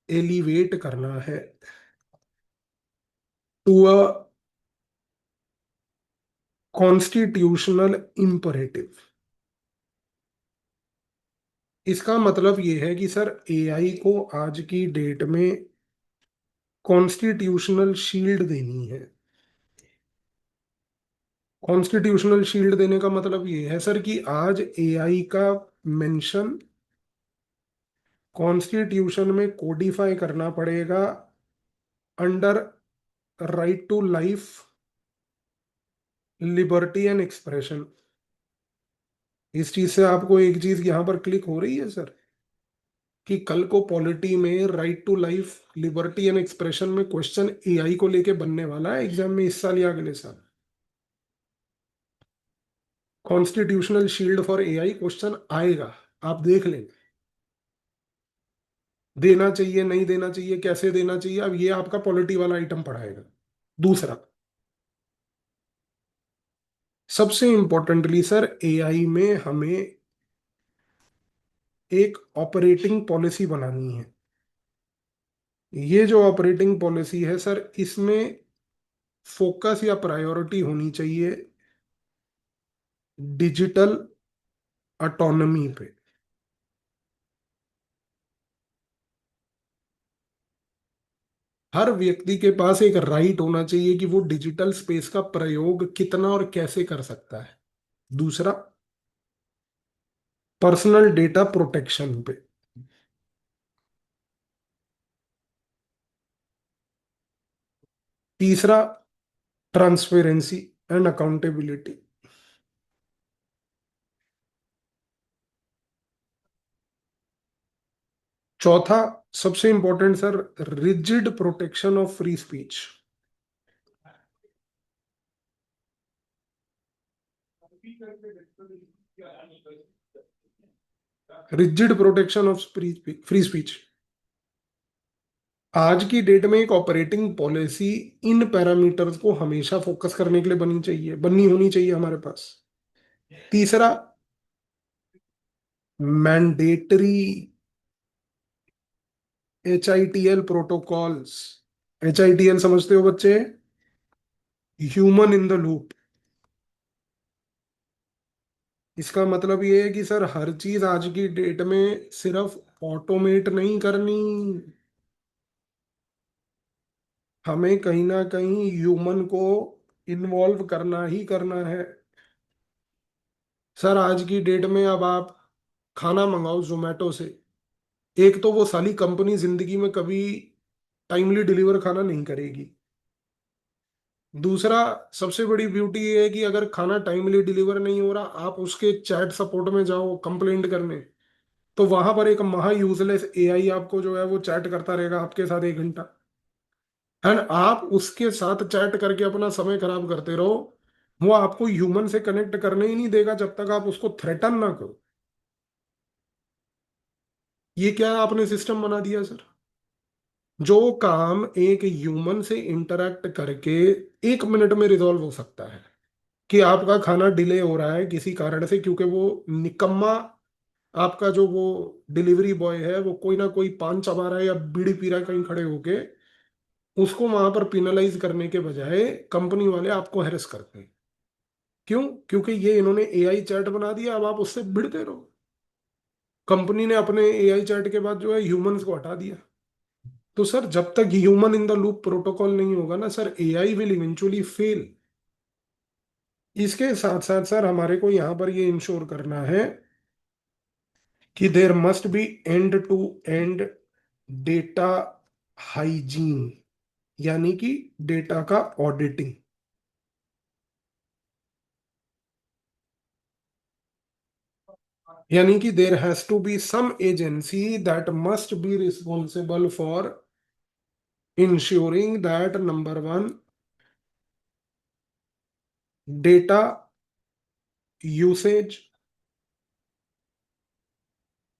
एलिवेट करना है टू अ कॉन्स्टिट्यूशनल इम्परेटिव। इसका मतलब ये है कि सर एआई को आज की डेट में कॉन्स्टिट्यूशनल शील्ड देनी है। कॉन्स्टिट्यूशनल शील्ड देने का मतलब ये है सर कि आज एआई का मेंशन कॉन्स्टिट्यूशन में कोडिफाई करना पड़ेगा under right to life, liberty and expression. इस चीज से आपको एक चीज यहां पर क्लिक हो रही है सर, कि कल को पॉलिटी में right to life, liberty and expression में क्वेश्चन एआई को लेके बनने वाला है एग्जाम में इस साल या अगले साल। Constitutional shield for AI question आएगा, आप देख लेंगे। देना चाहिए नहीं देना चाहिए, कैसे देना चाहिए, अब ये आपका पॉलिटी वाला आइटम पढ़ाएगा। दूसरा, सबसे इंपॉर्टेंटली सर एआई में हमें एक ऑपरेटिंग पॉलिसी बनानी है। ये जो ऑपरेटिंग पॉलिसी है सर, इसमें फोकस या प्रायोरिटी होनी चाहिए डिजिटल ऑटोनॉमी पे। हर व्यक्ति के पास एक राइट होना चाहिए कि वो डिजिटल स्पेस का प्रयोग कितना और कैसे कर सकता है। दूसरा, पर्सनल डेटा प्रोटेक्शन पे। तीसरा, ट्रांसपेरेंसी एंड अकाउंटेबिलिटी। चौथा, सबसे important sir, rigid protection of free speech. Rigid protection of free speech. आज की डेट में एक ऑपरेटिंग पॉलिसी इन पैरामीटर्स को हमेशा फोकस करने के लिए बनी चाहिए, बननी होनी चाहिए हमारे पास। तीसरा, मैंडेटरी HITL प्रोटोकॉल्स। HITL समझते हो बच्चे? Human in the loop. इसका मतलब ये है कि सर हर चीज आज की डेट में सिर्फ ऑटोमेट नहीं करनी, हमें कहीं ना कहीं ह्यूमन को इन्वॉल्व करना ही करना है। सर आज की डेट में अब आप खाना मंगाओ जोमेटो से, एक तो वो साली कंपनी जिंदगी में कभी टाइमली डिलीवर खाना नहीं करेगी। दूसरा, सबसे बड़ी ब्यूटी ये है कि अगर खाना टाइमली डिलीवर नहीं हो रहा, आप उसके चैट सपोर्ट में जाओ कंप्लेंट करने, तो वहां पर एक महा यूजलेस एआई आपको जो है वो चैट करता रहेगा आपके साथ 1 घंटा। एंड आप उसके साथ चैट करके अपना समय खराब करते रहो, वो आपको ह्यूमन से कनेक्ट करने ही नहीं देगा जब तक आप उसको थ्रेटन ना करो। ये क्या आपने सिस्टम बना दिया सर? जो काम एक ह्यूमन से इंटरेक्ट करके 1 मिनट में रिजॉल्व हो सकता है, कि आपका खाना डिले हो रहा है किसी कारण से, क्योंकि वो निकम्मा आपका जो वो डिलीवरी बॉय है वो कोई ना कोई पान चबा रहा है या बीड़ी पी रहा है कहीं खड़े होके, उसको वहां पर पिनलाइज करने के बजाय कंपनी वाले आपको हैरेस करते हैं। क्यों? क्योंकि ये इन्होंने एआई चैट बना दिया, अब आप उससे भिड़ते रहो। कंपनी ने अपने एआई चैट के बाद जो है ह्यूमंस को हटा दिया। तो सर जब तक human in the loop protocol नहीं होगा ना sir, AI will eventually fail. इसके साथ साथ सर हमारे को यहाँ पर ये इंश्योर करना है कि there must be end to end data hygiene, यानी कि डेटा का ऑडिटिंग। यानी कि there has to be some agency that must be responsible for ensuring that number one, data usage,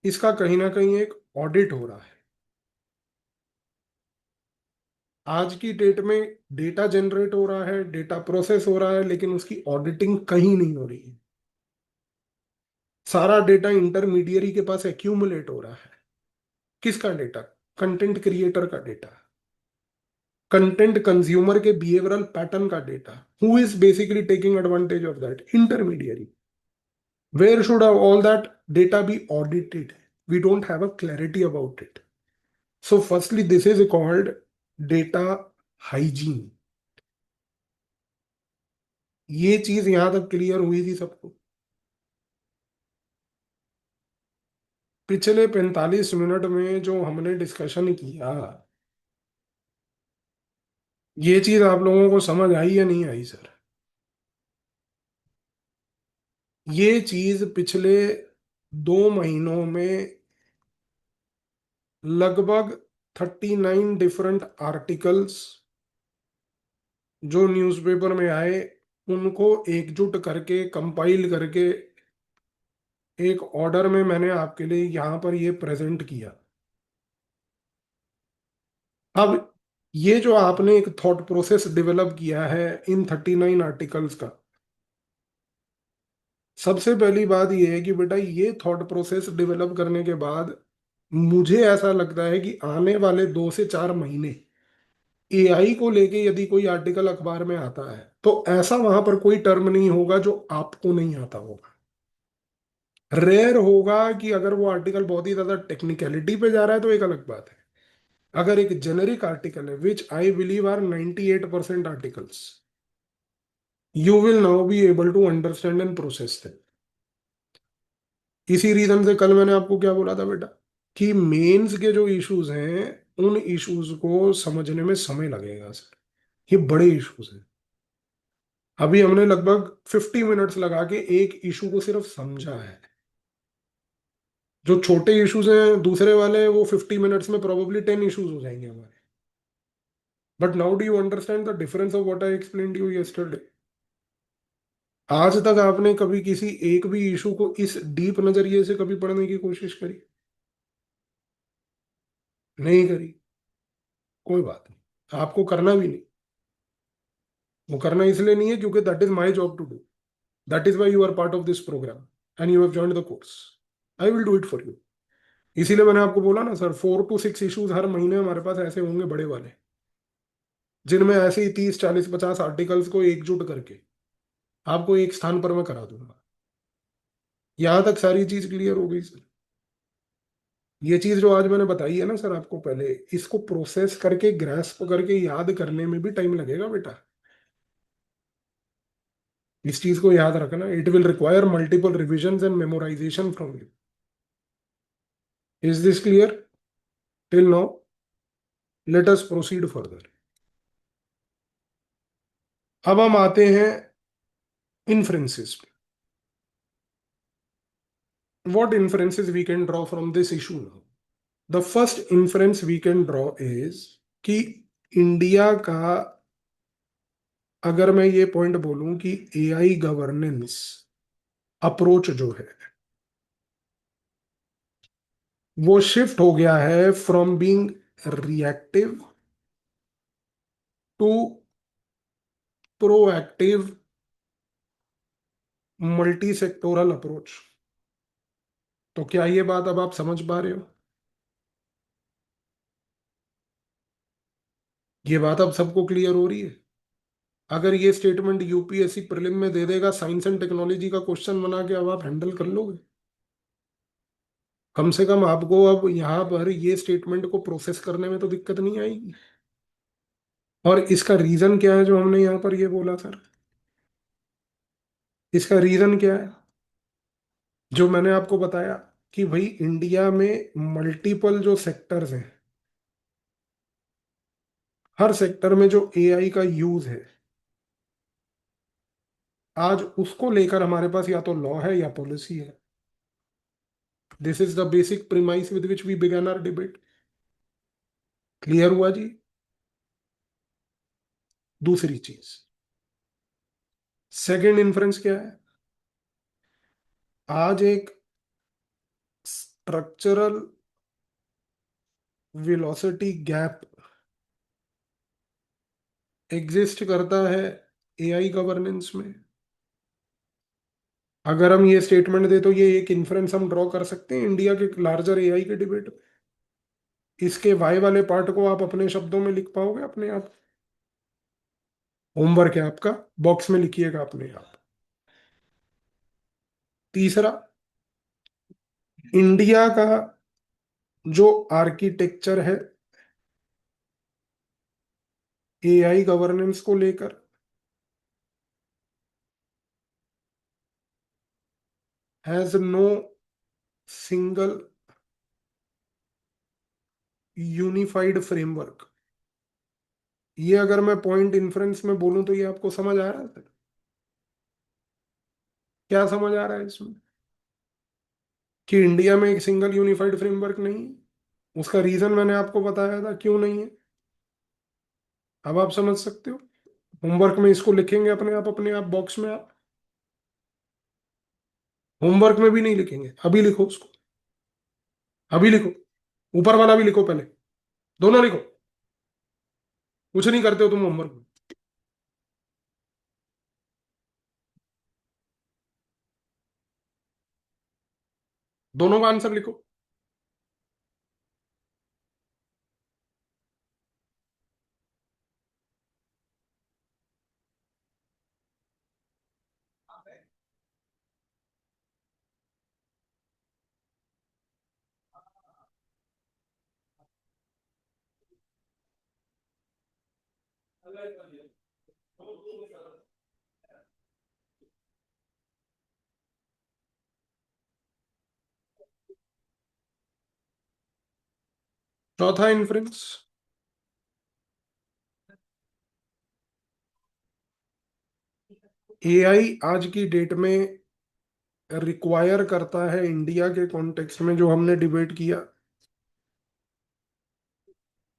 इसका कहीं ना कहीं एक ऑडिट हो रहा है। आज की डेट में डेटा जनरेट हो रहा है, डेटा प्रोसेस हो रहा है, लेकिन उसकी ऑडिटिंग कहीं नहीं हो रही है। सारा डेटा इंटरमीडियरी के पास एक्यूमुलेट हो रहा है। किसका डेटा? कंटेंट क्रिएटर का डेटा, कंटेंट कंज्यूमर के बिहेवियरल पैटर्न का data. Who is basically taking advantage of that? Intermediary. Where should all that data be audited? We don't have a clarity about it. So, firstly, this is called data hygiene. ये चीज यहां तक clear हुई थी सबको? पिछले 45 minute में जो हमने डिस्कशन किया, ये चीज आप लोगों को समझ आई या नहीं आई सर? ये चीज पिछले 2 महीनों में लगभग 39 डिफरेंट आर्टिकल्स जो न्यूज़पेपर में आए, उनको एकजुट करके कंपाइल करके एक ऑर्डर में मैंने आपके लिए यहां पर ये प्रेजेंट किया। अब ये जो आपने एक थॉट प्रोसेस डेवलप किया है इन 39 आर्टिकल्स का, सबसे पहली बात ये है कि बेटा ये थॉट प्रोसेस डेवलप करने के बाद मुझे ऐसा लगता है कि आने वाले 2 से 4 महीने एआई को लेके यदि कोई आर्टिकल अखबार में आता है तो ऐसा वहां पर कोई टर्म नहीं होगा जो आपको नहीं आता होगा। रेयर होगा कि अगर वो आर्टिकल बहुत ही ज्यादा टेक्निकलिटी पे जा रहा है तो एक अलग बात है। अगर एक जेनेरिक आर्टिकल है, which I believe are 98% articles, you will now be able to understand and process that. इसी रीजन से कल मैंने आपको क्या बोला था बेटा, कि मेंस के जो इश्यूज हैं उन इश्यूज को समझने में समय लगेगा सर। ये बड़े इश्यूज हैं। अभी हमने लगभग 50 मिनट्स लगा के एक इशू को सिर्फ समझा है। जो छोटे इश्यूज हैं दूसरे वाले, वो 50 मिनट्स में प्रोबेबली 10 इश्यूज हो जाएंगे हमारे। But now do you understand the difference of what I explain you yesterday? आज तक आपने कभी किसी एक भी इशू को इस डीप नजरिए से कभी पढ़ने की कोशिश करी? नहीं करी। कोई बात नहीं, आपको करना भी नहीं। वो करना इसलिए नहीं है क्योंकि that is my job to do. That is why you are part of this programme and you have joined the course. I will do it for you. इसीलिए मैंने आपको बोला ना सर, 4 to 6 इश्यूज हर महीने हमारे पास ऐसे होंगे बड़े वाले, जिनमें ऐसे ही 30 40 50 आर्टिकल्स को एकजुट करके आपको एक स्थान पर मैं करा दूंगा। यहां तक सारी चीज क्लियर हो गई सर? ये चीज जो आज मैंने बताई है ना सर आपको, पहले इसको प्रोसेस करके ग्रास्प करके याद करने में भी टाइम लगेगा बेटा। इस चीज को याद रखना, it will require multiple revision and memorisation from you. Is this clear till now? Let us proceed further. अब हम आते हैं इन्फ्रेंसेस पे। What inferences we can draw from this issue now? The first inference we can draw is कि India का, अगर मैं ये पॉइंट बोलूं कि एआई गवर्नेंस अप्रोच जो है वो शिफ्ट हो गया है from being reactive to proactive multi sectoral approach. तो क्या ये बात अब आप समझ पा रहे हो? ये बात अब सबको क्लियर हो रही है? अगर ये स्टेटमेंट यूपीएससी प्रीलिम में दे देगा साइंस एंड टेक्नोलॉजी का क्वेश्चन बना के, अब आप हैंडल कर लोगे? कम से कम आपको अब यहाँ पर ये स्टेटमेंट को प्रोसेस करने में तो दिक्कत नहीं आएगी। और इसका रीजन क्या है जो हमने यहाँ पर ये बोला सर? इसका रीजन क्या है जो मैंने आपको बताया कि भाई इंडिया में मल्टीपल जो सेक्टर्स हैं, हर सेक्टर में जो एआई का यूज है, आज उसको लेकर हमारे पास या तो लॉ है या पॉलिसी है। This is the basic premise with which we began our debate. Clear हुआ जी? दूसरी चीज, सेकंड इन्फ्रेंस क्या है? आज एक स्ट्रक्चरल वेलोसिटी गैप एग्जिस्ट करता है एआई गवर्नेंस में। अगर हम ये स्टेटमेंट दे तो ये एक इन्फ्रेंस हम ड्रॉ कर सकते हैं इंडिया के लार्जर एआई के डिबेट में। इसके वाई वाले पार्ट को आप अपने शब्दों में लिख पाओगे अपने आप? होमवर्क है आपका, बॉक्स में लिखिएगा अपने आप। तीसरा, इंडिया का जो आर्किटेक्चर है एआई गवर्नेंस को लेकर, has no single unified framework. ये अगर मैं पॉइंट इन्फ्रेंस में बोलूं तो ये आपको समझ आ रहा है सर? क्या समझ आ रहा है इसमें? कि इंडिया में एक सिंगल यूनिफाइड फ्रेमवर्क नहीं है। उसका रीजन मैंने आपको बताया था क्यों नहीं है। अब आप समझ सकते हो। होमवर्क में इसको लिखेंगे अपने आप बॉक्स में आप। होमवर्क में भी नहीं लिखेंगे, अभी लिखो उसको। अभी लिखो, ऊपर वाला भी लिखो पहले, दोनों लिखो। कुछ नहीं करते हो तुम होमवर्क में। दोनों का आंसर लिखो। चौथा इन्फ्रेंस, एआई आज की डेट में रिक्वायर करता है इंडिया के कॉन्टेक्स्ट में, जो हमने डिबेट किया,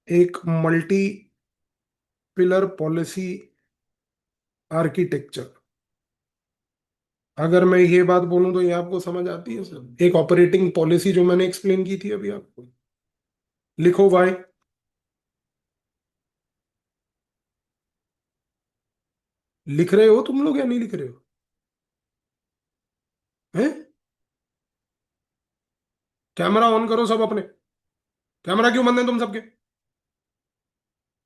एक मल्टी पिलर पॉलिसी आर्किटेक्चर। अगर मैं ये बात बोलूं तो ये आपको समझ आती है सर? एक ऑपरेटिंग पॉलिसी जो मैंने एक्सप्लेन की थी अभी आपको। लिखो वाई। लिख रहे हो तुम लोग या नहीं लिख रहे हो? हैं? कैमरा ऑन करो सब अपने। कैमरा क्यों बंद है तुम सबके?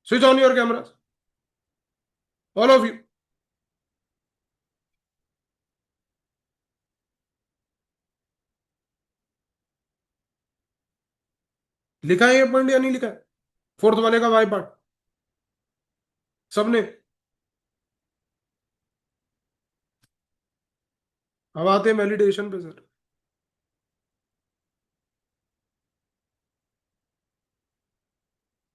Switch on your camera, all of you. लिखा है ये पॉइंट या नहीं लिखा है? फोर्थ वाले का वाई पार्ट सबने। अब आते हैं वैलिडेशन पे सर।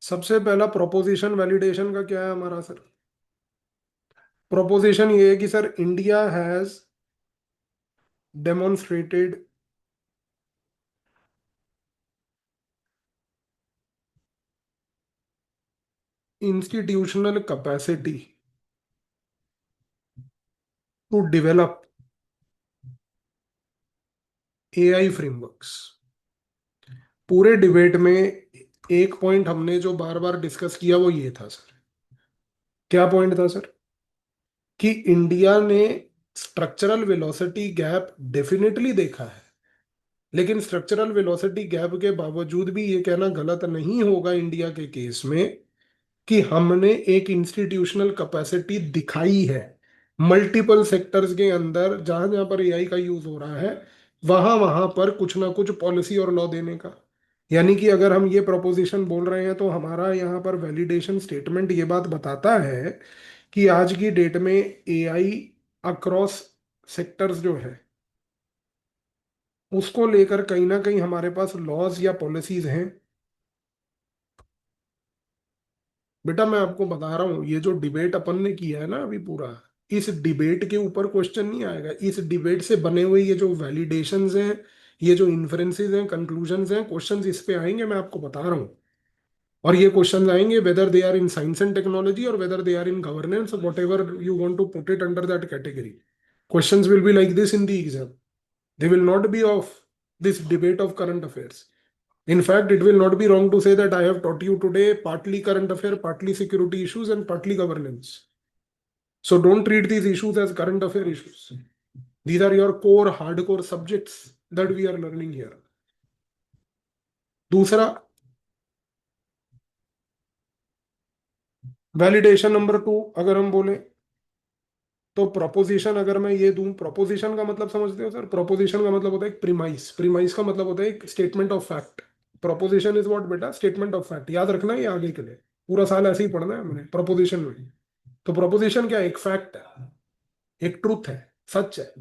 सबसे पहला प्रोपोजिशन वैलिडेशन का क्या है हमारा सर? प्रोपोजिशन ये है कि sir India has demonstrated institutional capacity to develop AI frameworks. पूरे डिबेट में एक पॉइंट हमने जो बार बार डिस्कस किया वो ये था सर। क्या पॉइंट था सर? कि इंडिया ने स्ट्रक्चरल वेलोसिटी गैप डेफिनेटली देखा है, लेकिन स्ट्रक्चरल वेलोसिटी गैप के बावजूद भी ये कहना गलत नहीं होगा इंडिया के केस में कि हमने एक इंस्टीट्यूशनल कैपेसिटी दिखाई है मल्टीपल सेक्टर्स के अंदर, जहां जहां पर एआई का यूज हो रहा है वहां वहां पर कुछ ना कुछ पॉलिसी और लॉ देने का। यानी कि अगर हम ये प्रपोजिशन बोल रहे हैं तो हमारा यहाँ पर वैलिडेशन स्टेटमेंट ये बात बताता है कि आज की डेट में एआई अक्रॉस सेक्टर्स जो है उसको लेकर कहीं ना कहीं हमारे पास लॉज या पॉलिसीज हैं। बेटा मैं आपको बता रहा हूँ, ये जो डिबेट अपन ने किया है ना अभी पूरा, इस डिबेट के ऊपर क्वेश्चन नहीं आएगा। इस डिबेट से बने हुए ये जो वैलिडेशंस हैं, ये जो इन्फरेंसेस हैं, कंक्लूजन्स हैं, क्वेश्चंस इस पे आएंगे, मैं आपको बता रहा हूँ। और ये क्वेश्चंस आएंगे whether they are in science and technology और whether they are in governance, whatever you want to put it under that category. Questions will be like this in the exam. They will not be of this debate of current affairs. In fact, it will not be wrong to say that I have taught you today partly current affair, partly security issues, and partly governance. So don't treat these issues as current affair issues. These are your core, hardcore subjects that we are learning here. दूसरा, validation number 2 अगर हम बोले, तो proposition अगर मैं ये दूं, proposition का मतलब समझते हो सर? प्रोपोजिशन का मतलब होता है एक प्रीमाइस, प्रीमाइस का मतलब होता है एक statement of fact. Proposition is what बेटा? Statement of fact. याद रखना है ये आगे के लिए, पूरा साल ऐसे ही पढ़ना है हमने प्रोपोजिशन में। तो प्रोपोजिशन क्या है? एक फैक्ट है, एक ट्रूथ है, सच है।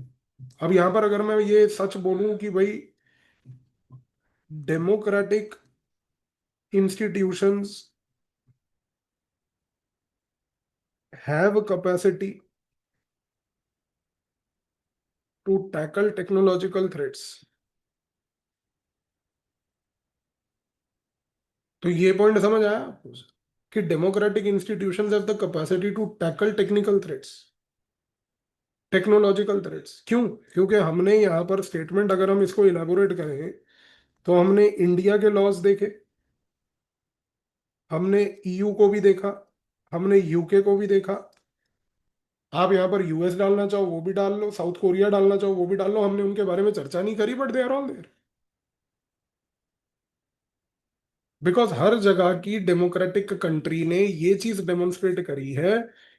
अब यहां पर अगर मैं ये सच बोलूं कि भाई democratic institutions have capacity to tackle technological threats, तो ये पॉइंट समझ आया आपको कि democratic institutions have the capacity to tackle technical threats, technological threats. क्यों? क्योंकि हमने यहाँ पर स्टेटमेंट अगर हम इसको इलाबोरेट करें, तो हमने इंडिया के लॉज देखे, हमने ईयू को भी देखा, हमने यूके को भी देखा। आप यहाँ पर यूएस डालना चाहो वो भी डाल लो, साउथ कोरिया डालना चाहो वो भी डाल लो, हमने उनके बारे में चर्चा नहीं करी, but they are all there. Because हर जगह की डेमोक्रेटिक कंट्री ने ये चीज डेमोन्स्ट्रेट करी है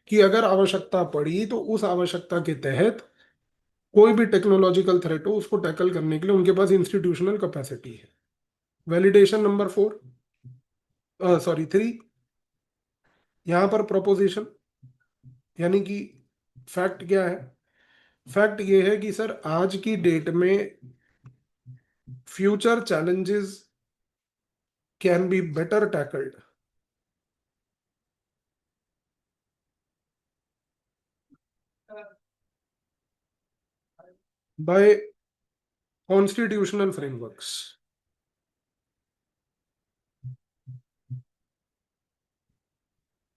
कि अगर आवश्यकता पड़ी तो उस आवश्यकता के तहत कोई भी टेक्नोलॉजिकल थ्रेट हो उसको टैकल करने के लिए उनके पास इंस्टीट्यूशनल कैपेसिटी है। वैलिडेशन नंबर 4, सॉरी 3, यहां पर प्रोपोजिशन यानी कि फैक्ट क्या है? फैक्ट ये है कि सर आज की डेट में future challenges can be better tackled by constitutional frameworks,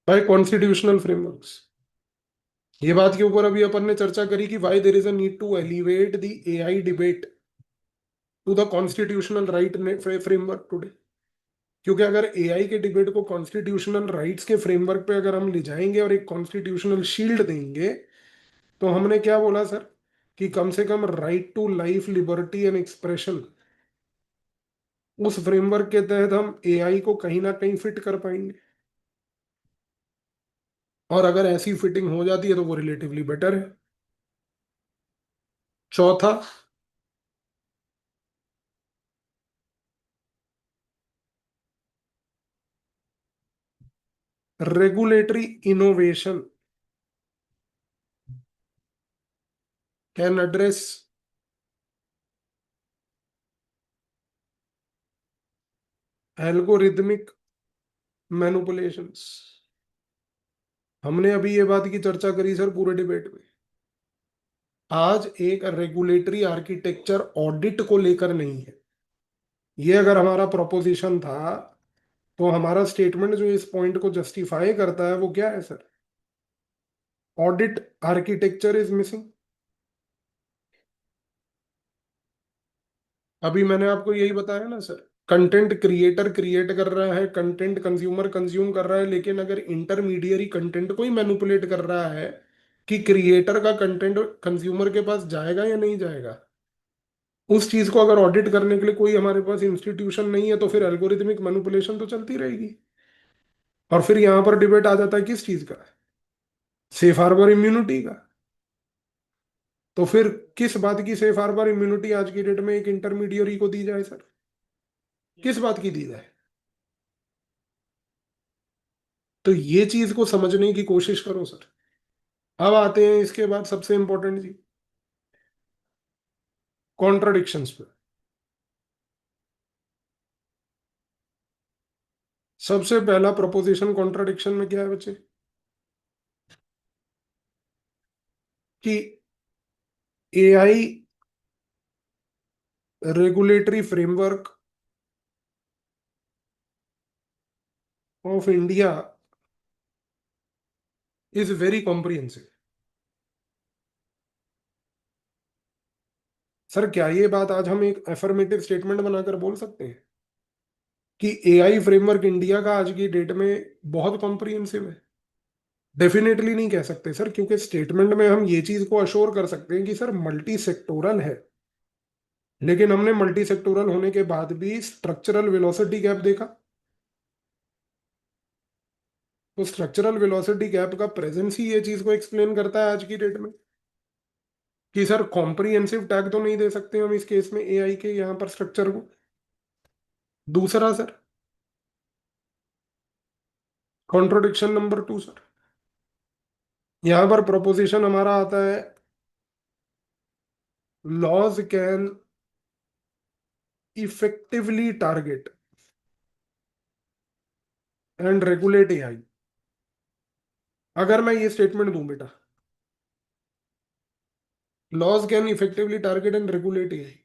by constitutional frameworks. ये बात के ऊपर अभी अपन ने चर्चा करी कि why there is a need to elevate the AI debate to the constitutional right framework today. क्योंकि अगर एआई के डिबेट को कॉन्स्टिट्यूशनल राइट्स के फ्रेमवर्क पे अगर हम ले जाएंगे और एक कॉन्स्टिट्यूशनल शील्ड देंगे, तो हमने क्या बोला सर कि कम से कम right to life, liberty and expression, उस फ्रेमवर्क के तहत हम एआई को कहीं ना कहीं फिट कर पाएंगे। और अगर ऐसी फिटिंग हो जाती है तो वो रिलेटिवली बेटर है। चौथा, regulatory innovation can address algorithmic manipulations. हमने अभी ये बात की चर्चा करी सर पूरे डिबेट में। आज एक रेगुलेटरी आर्किटेक्चर ऑडिट को लेकर नहीं है। ये अगर हमारा प्रोपोजिशन था, तो हमारा स्टेटमेंट जो इस पॉइंट को जस्टिफाई करता है वो क्या है sir? Audit architecture is missing. अभी मैंने आपको यही बताया ना सर, कंटेंट क्रिएटर क्रिएट कर रहा है, कंटेंट कंज्यूमर कंज्यूम कर रहा है, लेकिन अगर इंटरमीडियरी कंटेंट को ही मैनिपुलेट कर रहा है कि क्रिएटर का कंटेंट कंज्यूमर के पास जाएगा या नहीं जाएगा, उस चीज को अगर ऑडिट करने के लिए कोई हमारे पास इंस्टीट्यूशन नहीं है, तो फिर एल्गोरिथमिक मैनिपुलेशन तो चलती रहेगी। और फिर यहां पर डिबेट आ जाता है किस चीज का? सेफ हार्बर इम्यूनिटी का। तो फिर किस बात की सेफ हार्बर इम्यूनिटी आज की डेट में एक इंटरमीडियरी को दी जाए सर? किस बात की दी जाए? तो ये चीज को समझने की कोशिश करो सर। अब आते हैं इसके बाद सबसे इंपॉर्टेंट जी, कॉन्ट्राडिक्शंस पे। सबसे पहला प्रोपोजिशन कॉन्ट्राडिक्शन में क्या है बच्चे? कि AI regulatory framework of India is very comprehensive. Sir क्या ये बात आज हम एक एफर्मेटिव स्टेटमेंट बनाकर बोल सकते हैं कि एआई फ्रेमवर्क इंडिया का आज की डेट में बहुत कॉम्प्रिहेंसिव है? डेफिनेटली नहीं कह सकते सर, क्योंकि स्टेटमेंट में हम ये चीज को अश्योर कर सकते हैं कि सर मल्टी सेक्टोरल है। लेकिन हमने मल्टी सेक्टोरल होने के बाद भी स्ट्रक्चरल वेलोसिटी गैप देखा। तो स्ट्रक्चरल वेलोसिटी गैप का प्रेजेंस ही ये चीज को एक्सप्लेन करता है आज की डेट में कि सर कॉम्प्रिहेंसिव टैग तो नहीं दे सकते हम इस केस में एआई के यहाँ पर स्ट्रक्चर को। दूसरा सर, कॉन्ट्रोडिक्शन नंबर 2 सर, यहाँ पर प्रोपोजिशन हमारा आता है laws can effectively target and regulate AI. अगर मैं ये स्टेटमेंट दूं बेटा, laws can effectively target and regulate AI,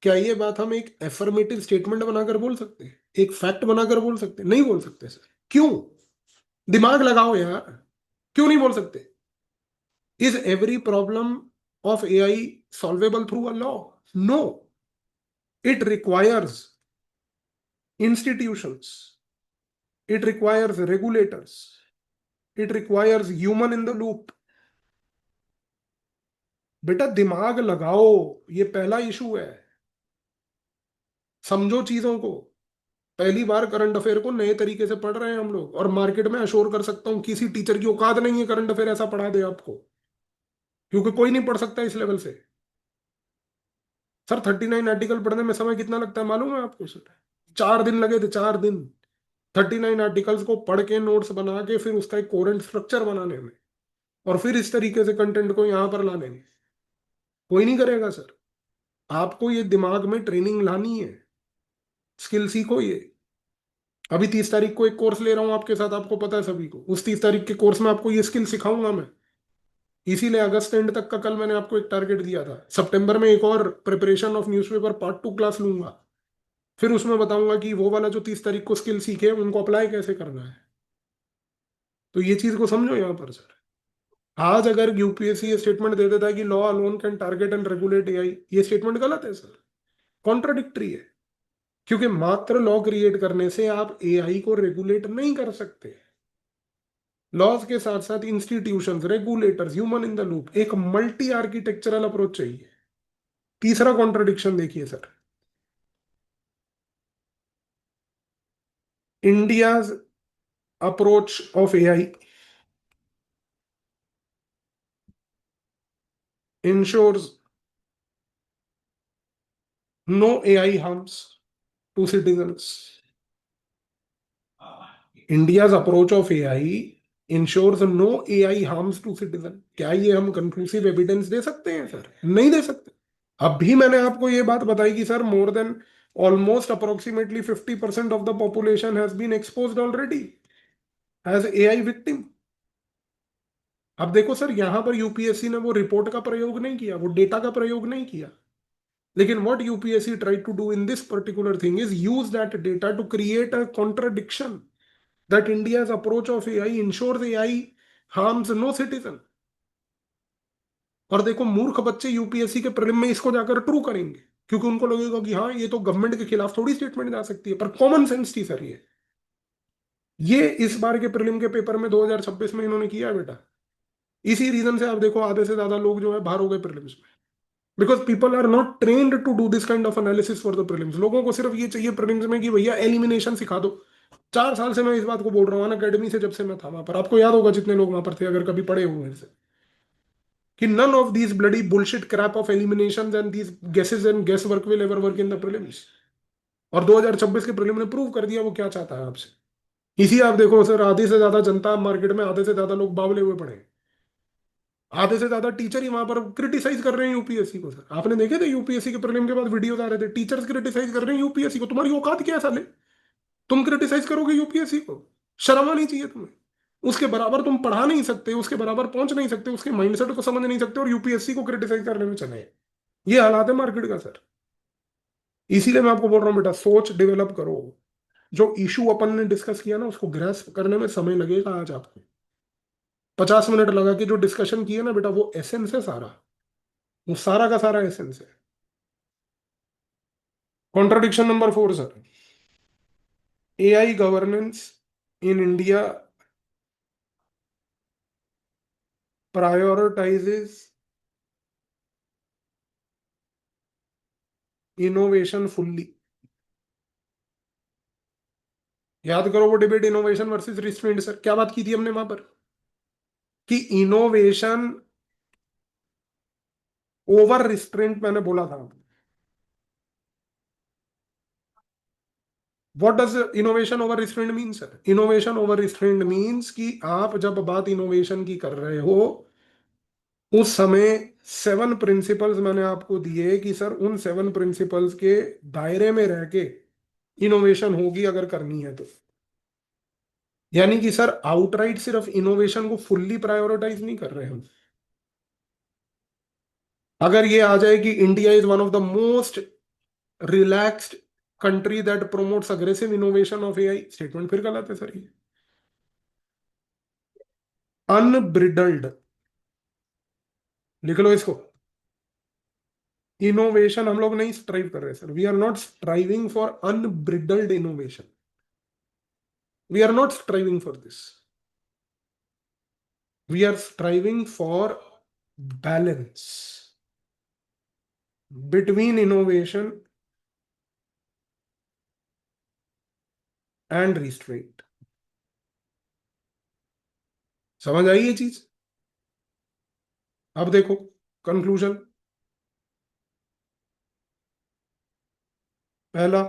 क्या ये बात हम एक एफर्मेटिव स्टेटमेंट बनाकर बोल सकते हैं, एक फैक्ट बनाकर बोल सकते हैं? नहीं बोल सकते सर। क्यों? दिमाग लगाओ यार, क्यों नहीं बोल सकते? Is every problem of AI solvable through a law? No, it requires institutions, it requires regulators, it requires human in the loop। बेटा दिमाग लगाओ, ये पहला इशू है। समझो चीजों को। पहली बार करंट अफेयर को नए तरीके से पढ़ रहे हैं हम लोग, और मार्केट में अश्योर कर सकता हूं किसी टीचर की औकात नहीं है करंट अफेयर ऐसा पढ़ा दे आपको, क्योंकि कोई नहीं पढ़ सकता इस लेवल से। सर 39 आर्टिकल पढ़ने में समय कितना लगता है मालूम है आपको सर? 4 दिन लगे थे, 4 दिन। 39 आर्टिकल्स को पढ़ के नोट्स बना के फिर उसका एक कोरेंट स्ट्रक्चर बनाने में, और फिर इस तरीके से कंटेंट को यहां पर लाने में। कोई नहीं करेगा सर। आपको ये दिमाग में ट्रेनिंग लानी है, स्किल सीखो ये। अभी 30 तारीख को एक कोर्स ले रहा हूं आपके साथ, आपको पता है सभी को। उस 30 तारीख के कोर्स में आपको ये स्किल सिखाऊंगा मैं। इसीलिए अगस्त एंड तक का कल मैंने आपको एक टारगेट दिया था। सितंबर में एक और preparation of newspaper part 2 class लूंगा। फिर उसमें बताऊंगा कि वो वाला जो 30 तारीख को स्किल सीखे उनको अप्लाई कैसे करना है। तो ये चीज को समझो यहाँ पर सर। आज अगर यूपीएससी ये स्टेटमेंट दे देता है कि law alone can target and regulate AI, ये स्टेटमेंट गलत है सर, कॉन्ट्राडिक्टरी है। क्योंकि मात्र लॉ क्रिएट करने से आप एआई को रेगुलेट नहीं कर सकते। लॉज के साथ साथ institutions, regulators, human in the loop, एक मल्टी आर्किटेक्चरल अप्रोच चाहिए। तीसरा कॉन्ट्रडिक्शन देखिए sir, India's approach of AI ensures no AI harms to citizens. India's approach of AI ensures no AI harms to citizen. क्या ये हम conclusive evidence दे सकते हैं sir? नहीं दे सकते। अभी मैंने आपको ये बात बताई कि sir more than almost approximately 50% of the population has been exposed already as AI victim. अब देखो सर, यहां पर यूपीएससी ने वो रिपोर्ट का प्रयोग नहीं किया, वो डेटा का प्रयोग नहीं किया। लेकिन what UPSC try to do in this particular thing is use that data to create a contradiction that India's approach of AI ensures AI harms no citizen. और देखो मूर्ख बच्चे यूपीएससी के प्रीलिम में इसको जाकर ट्रू करेंगे, क्योंकि उनको लगेगा कि हाँ ये तो गवर्नमेंट के खिलाफ थोड़ी स्टेटमेंट जा सकती है। पर कॉमन सेंस थी सर ये इस बार के प्रीलिम के पेपर में 2026 में इन्होंने किया है बेटा। इसी रीजन से आप देखो आधे से ज्यादा लोग जो है बाहर हो गए प्रीलिम्स में, because people are not trained to do this kind of analysis for the prelims. लोगों को सिर्फ ये चाहिए प्रीलिम्स में कि भैया एलिमिनेशन सिखा दो। 4 साल से मैं इस बात को बोल रहा हूँ ना, अकेडमी से जब से मैं था वहां पर। आपको याद होगा जितने लोग वहां पर थे, अगर कभी पढ़े हुए हैं, कि none of these bloody bullshit crap of eliminations and these guesses and guesswork will ever work in the prelims। और 2026 के प्रीलिम ने प्रूव कर दिया वो क्या चाहता है आपसे। इसी आप देखो सर, आधे से ज्यादा जनता मार्केट में, आधे से ज्यादा लोग बावले हुए पड़े हैं। आधे से ज्यादा टीचर ही वहां पर क्रिटिसाइज कर रहे हैं यूपीएससी को। सर आपने देखे थे यूपीएससी के प्रीलिम के बाद वीडियोस आ रहे थे, टीचर्स क्रिटिसाइज कर रहे हैं यूपीएससी को, तुम्हारी औकात क्या है साले? तुम क्रिटिसाइज करोगे यूपीएससी को? शर्म आनी चाहिए तुम्हें। उसके बराबर तुम पढ़ा नहीं सकते, उसके बराबर पहुंच नहीं सकते, उसके माइंडसेट को समझ नहीं सकते, और यूपीएससी को क्रिटिसाइज करने में चले हैं। ये हालात है मार्केट का सर। इसीलिए मैं आपको बोल रहा हूँ बेटा, सोच डेवलप करो। जो इशू अपन ने डिस्कस किया ना, उसको ग्रैस्प करने में समय लगेगा आज आपको। 50 मिनट लगा के जो डिस्कशन किए ना बेटा, वो एसेंस है सारा। वो सारा का सारा एसेंस है। Contradiction number 4 sir. AI governance in India prioritises innovation fully. याद करो वो debate, innovation versus restraint sir, क्या बात की थी हमने वहां पर? कि इनोवेशन ओवर रिस्ट्रेंट मैंने बोला था। What does innovation over restraint mean sir? Innovation over restraint means कि आप जब बात इनोवेशन की कर रहे हो, उस समय 7 प्रिंसिपल्स मैंने आपको दिए कि सर उन 7 प्रिंसिपल्स के दायरे में रह के इनोवेशन होगी अगर करनी है तो। यानी कि सर आउटराइट सिर्फ इनोवेशन को फुल्ली प्रायोरिटाइज नहीं कर रहे हम। अगर ये आ जाए कि India is one of the most relaxed country that promotes aggressive innovation of AI, statement फिर गलत है सर ये। अनब्रिडल्ड, लिख लो इसको। इनोवेशन हम लोग नहीं स्ट्राइव कर रहे sir, we are not striving for unbridled innovation. We are not striving for this. We are striving for balance between innovation and restraint. समझ आई ये चीज? अब देखो कंक्लूजन। पहला,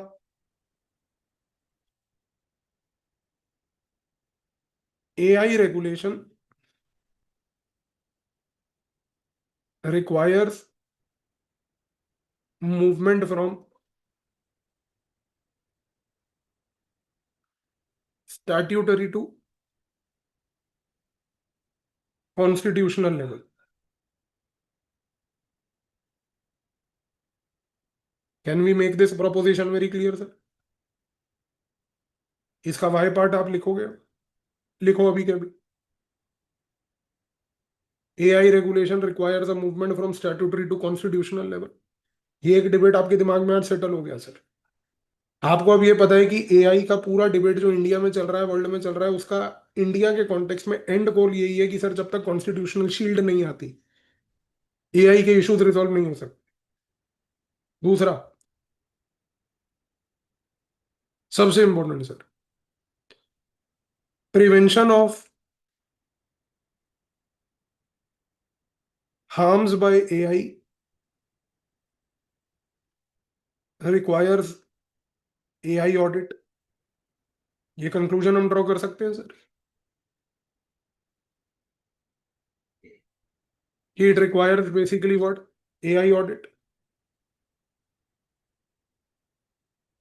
AI regulation requires movement from statutory to constitutional level. Can we make this proposition very clear sir? इसका Y part आप लिखोगे? लिखो अभी के अभी। AI regulation requires a movement from statutory to constitutional level. ये एक डिबेट आपके दिमाग में आज सेटल हो गया सर। आपको अब ये पता है कि एआई का पूरा डिबेट जो इंडिया में चल रहा है, वर्ल्ड में चल रहा है, उसका इंडिया के कॉन्टेक्स्ट में एंड गोल यही है कि सर जब तक कॉन्स्टिट्यूशनल शील्ड नहीं आती, एआई के इश्यूज रिजॉल्व नहीं हो सकते। दूसरा, सबसे important sir, prevention of harms by AI requires AI audit. ये कंक्लूजन हम ड्रॉ कर सकते हैं सर कि it requires basically what? AI audit.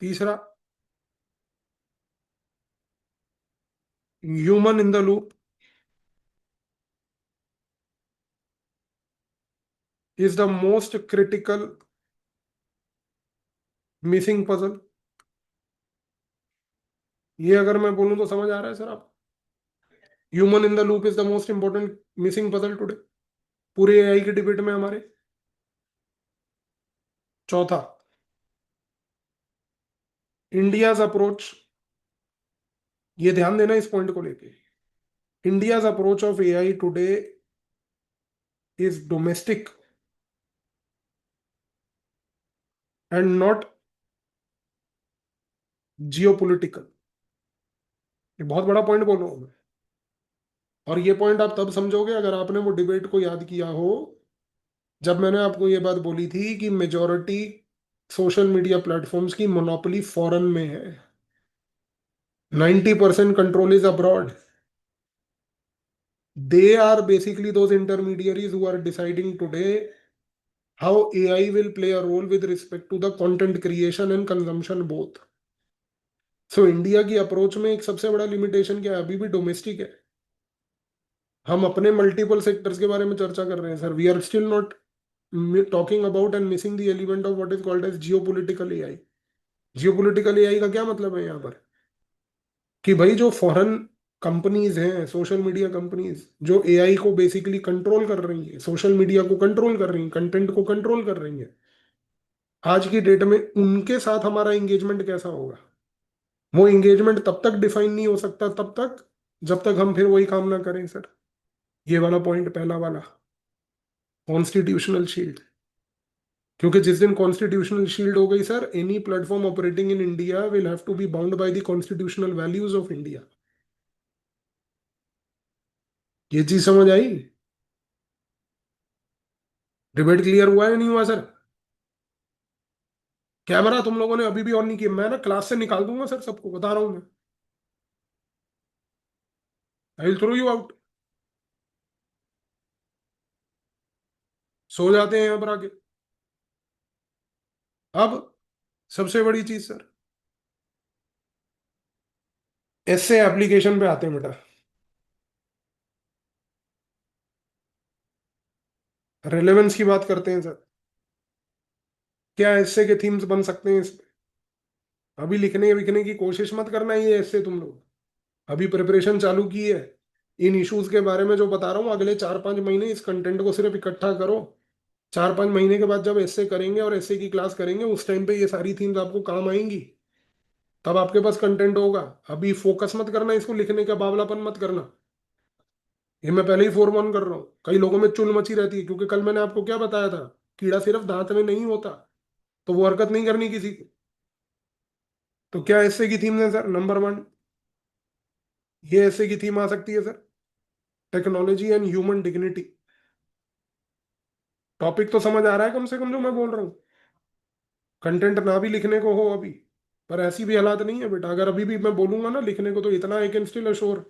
तीसरा, human in the loop is the most critical missing puzzle. ये अगर मैं बोलूं तो समझ आ रहा है सर आप? Human in the loop is the most important missing puzzle today, पूरे एआई के डिबेट में हमारे। चौथा, इंडियाज अप्रोच, ये ध्यान देना इस पॉइंट को लेके, India's approach of AI today is domestic and not geopolitical. ये बहुत बड़ा पॉइंट बोल रहा हूं मैं। और ये पॉइंट आप तब समझोगे अगर आपने वो डिबेट को याद किया हो, जब मैंने आपको ये बात बोली थी कि मेजॉरिटी सोशल मीडिया प्लेटफॉर्म्स की मोनोपोली फॉरेन में है, 90% control is abroad. They are basically those intermediaries who are deciding today how AI will play a role with respect to the content creation and consumption both. So India की approach में एक सबसे बड़ा limitation क्या है, अभी भी domestic है। हम अपने मल्टीपल सेक्टर्स के बारे में चर्चा कर रहे हैं sir, we are still not talking about and missing the element of what is called as geopolitical AI. Geopolitical AI का क्या मतलब है यहाँ पर, कि भाई जो फॉरेन कंपनीज हैं, सोशल मीडिया कंपनीज, जो एआई को बेसिकली कंट्रोल कर रही हैं, सोशल मीडिया को कंट्रोल कर रही हैं, कंटेंट को कंट्रोल कर रही हैं, आज की डेट में उनके साथ हमारा एंगेजमेंट कैसा होगा। वो एंगेजमेंट तब तक डिफाइन नहीं हो सकता, तब तक जब तक हम फिर वही काम ना करें सर। ये वाला पॉइंट पहला वाला, कॉन्स्टिट्यूशनल शील्ड। क्योंकि जिस दिन कॉन्स्टिट्यूशनल शील्ड हो गई sir, any platform operating in India will have to be bound by the constitutional values of India. ये चीज समझ आई? डिबेट क्लियर हुआ या नहीं हुआ सर? कैमरा तुम लोगों ने अभी भी ऑन नहीं किया, मैं ना क्लास से निकाल दूंगा सर, सबको बता रहा हूं मैं। I will throw you out. सो जाते हैं यहाँ पर आके। अब सबसे बड़ी चीज सर, ऐसे एप्लीकेशन पे आते हैं बेटा। रेलेवेंस की बात करते हैं सर। क्या ऐसे के थीम्स बन सकते हैं इसमें? अभी लिखने विखने की कोशिश मत करना, ये ऐसे तुम लोग अभी प्रिपरेशन चालू की है। इन इश्यूज के बारे में जो बता रहा हूँ, अगले 4-5 महीने इस कंटेंट को सिर्फ इकट्ठा करो। 4-5 महीने के बाद जब ऐसे करेंगे और ऐसे की क्लास करेंगे, उस टाइम पे ये सारी थीम्स आपको काम आएंगी। तब आपके पास कंटेंट होगा। अभी फोकस मत करना इसको लिखने का, बावलापन मत करना। ये मैं पहले ही फोरमॉन कर रहा हूँ, कई लोगों में चुल मची रहती है, क्योंकि कल मैंने आपको क्या बताया था, कीड़ा सिर्फ दांत में नहीं होता। तो वो हरकत नहीं करनी किसी को। तो क्या ऐसे की थीम है सर, नंबर 1, ये ऐसे की थीम आ सकती है sir, technology and human dignity. Topic तो समझ आ रहा है कम से कम जो मैं बोल रहा हूँ? कंटेंट ना भी लिखने को हो अभी, पर ऐसी भी हालात नहीं है बेटा, अगर अभी भी मैं बोलूंगा ना लिखने को, तो इतना I can still assure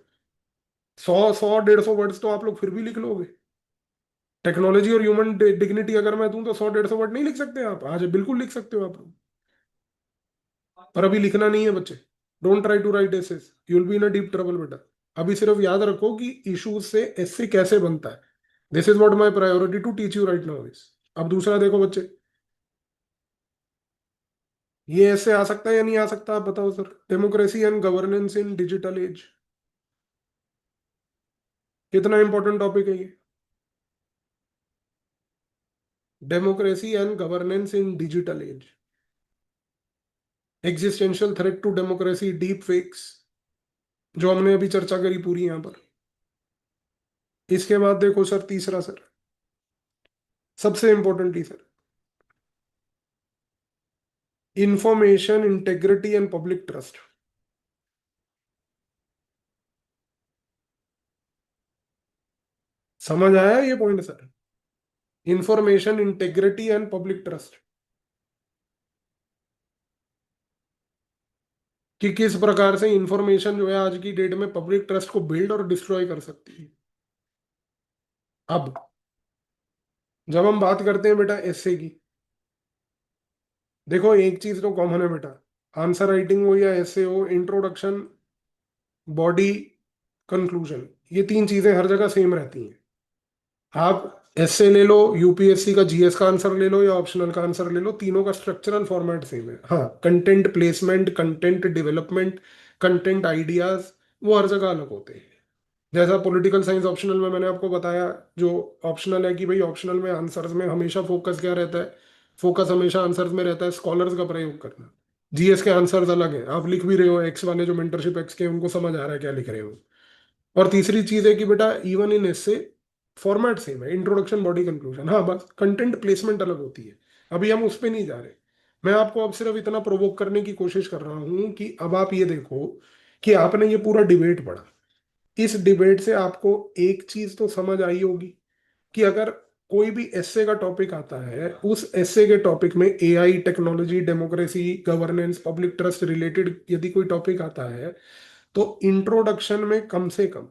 100-150 words तो आप लोग फिर भी लिख लोगे। टेक्नोलॉजी और ह्यूमन डिग्निटी अगर मैं दूं तो 100-150 वर्ड नहीं लिख सकते आप? आज बिल्कुल लिख सकते हो आप लोग, पर अभी लिखना नहीं है बच्चे। Don't try to write essays, you will be in a deep trouble बेटा। अभी सिर्फ याद रखो कि इश्यूज से एसे कैसे बनता है। This is what my priority to teach you right now this. अब दूसरा देखो बच्चे, ये ऐसे आ सकता है या नहीं आ सकता, आप बताओ sir. Democracy and governance in digital age. कितना इंपॉर्टेंट टॉपिक है ये, democracy and governance in digital age. Existential threat to democracy, deep fakes, जो हमने अभी चर्चा करी पूरी यहां पर। इसके बाद देखो सर, तीसरा सर, सबसे important he sir, information integrity and public trust. समझ आया ये point sir? Information integrity and public trust, कि किस प्रकार से इंफॉर्मेशन जो है आज की डेट में पब्लिक ट्रस्ट को बिल्ड और डिस्ट्रॉय कर सकती है। अब जब हम बात करते हैं बेटा एसए की, देखो एक चीज तो कॉमन है बेटा, आंसर राइटिंग हो या एसए हो, इंट्रोडक्शन, बॉडी, कंक्लूजन, ये तीन चीजें हर जगह सेम रहती हैं। आप एसए ले लो, यूपीएससी का जीएस का आंसर ले लो या ऑप्शनल का आंसर ले लो, तीनों का स्ट्रक्चरल फॉर्मेट सेम है। हाँ, content placement, content development, content ideas, वो हर जगह अलग होते हैं। जैसा पॉलिटिकल साइंस ऑप्शनल में मैंने आपको बताया, जो ऑप्शनल है कि भाई ऑप्शनल में आंसर्स में हमेशा फोकस क्या रहता है, फोकस हमेशा आंसर्स में रहता है स्कॉलर्स का प्रयोग करना। जीएस के आंसर्स अलग है, आप लिख भी रहे हो एक्स वाले जो मेंटरशिप एक्स के, उनको समझ आ रहा है क्या लिख रहे हो। और तीसरी चीज है कि बेटा even in essay format same है, इंट्रोडक्शन, बॉडी, कंक्लूजन। हाँ, बस कंटेंट प्लेसमेंट अलग होती है। अभी हम उस पर नहीं जा रहे। मैं आपको अब सिर्फ इतना प्रोवोक करने की कोशिश कर रहा हूं कि अब आप ये देखो कि आपने ये पूरा डिबेट पढ़ा, इस डिबेट से आपको एक चीज तो समझ आई होगी कि अगर कोई भी एसए का टॉपिक आता है, उस एसए के टॉपिक में AI, technology, democracy, governance, public trust related यदि कोई टॉपिक आता है, तो इंट्रोडक्शन में कम से कम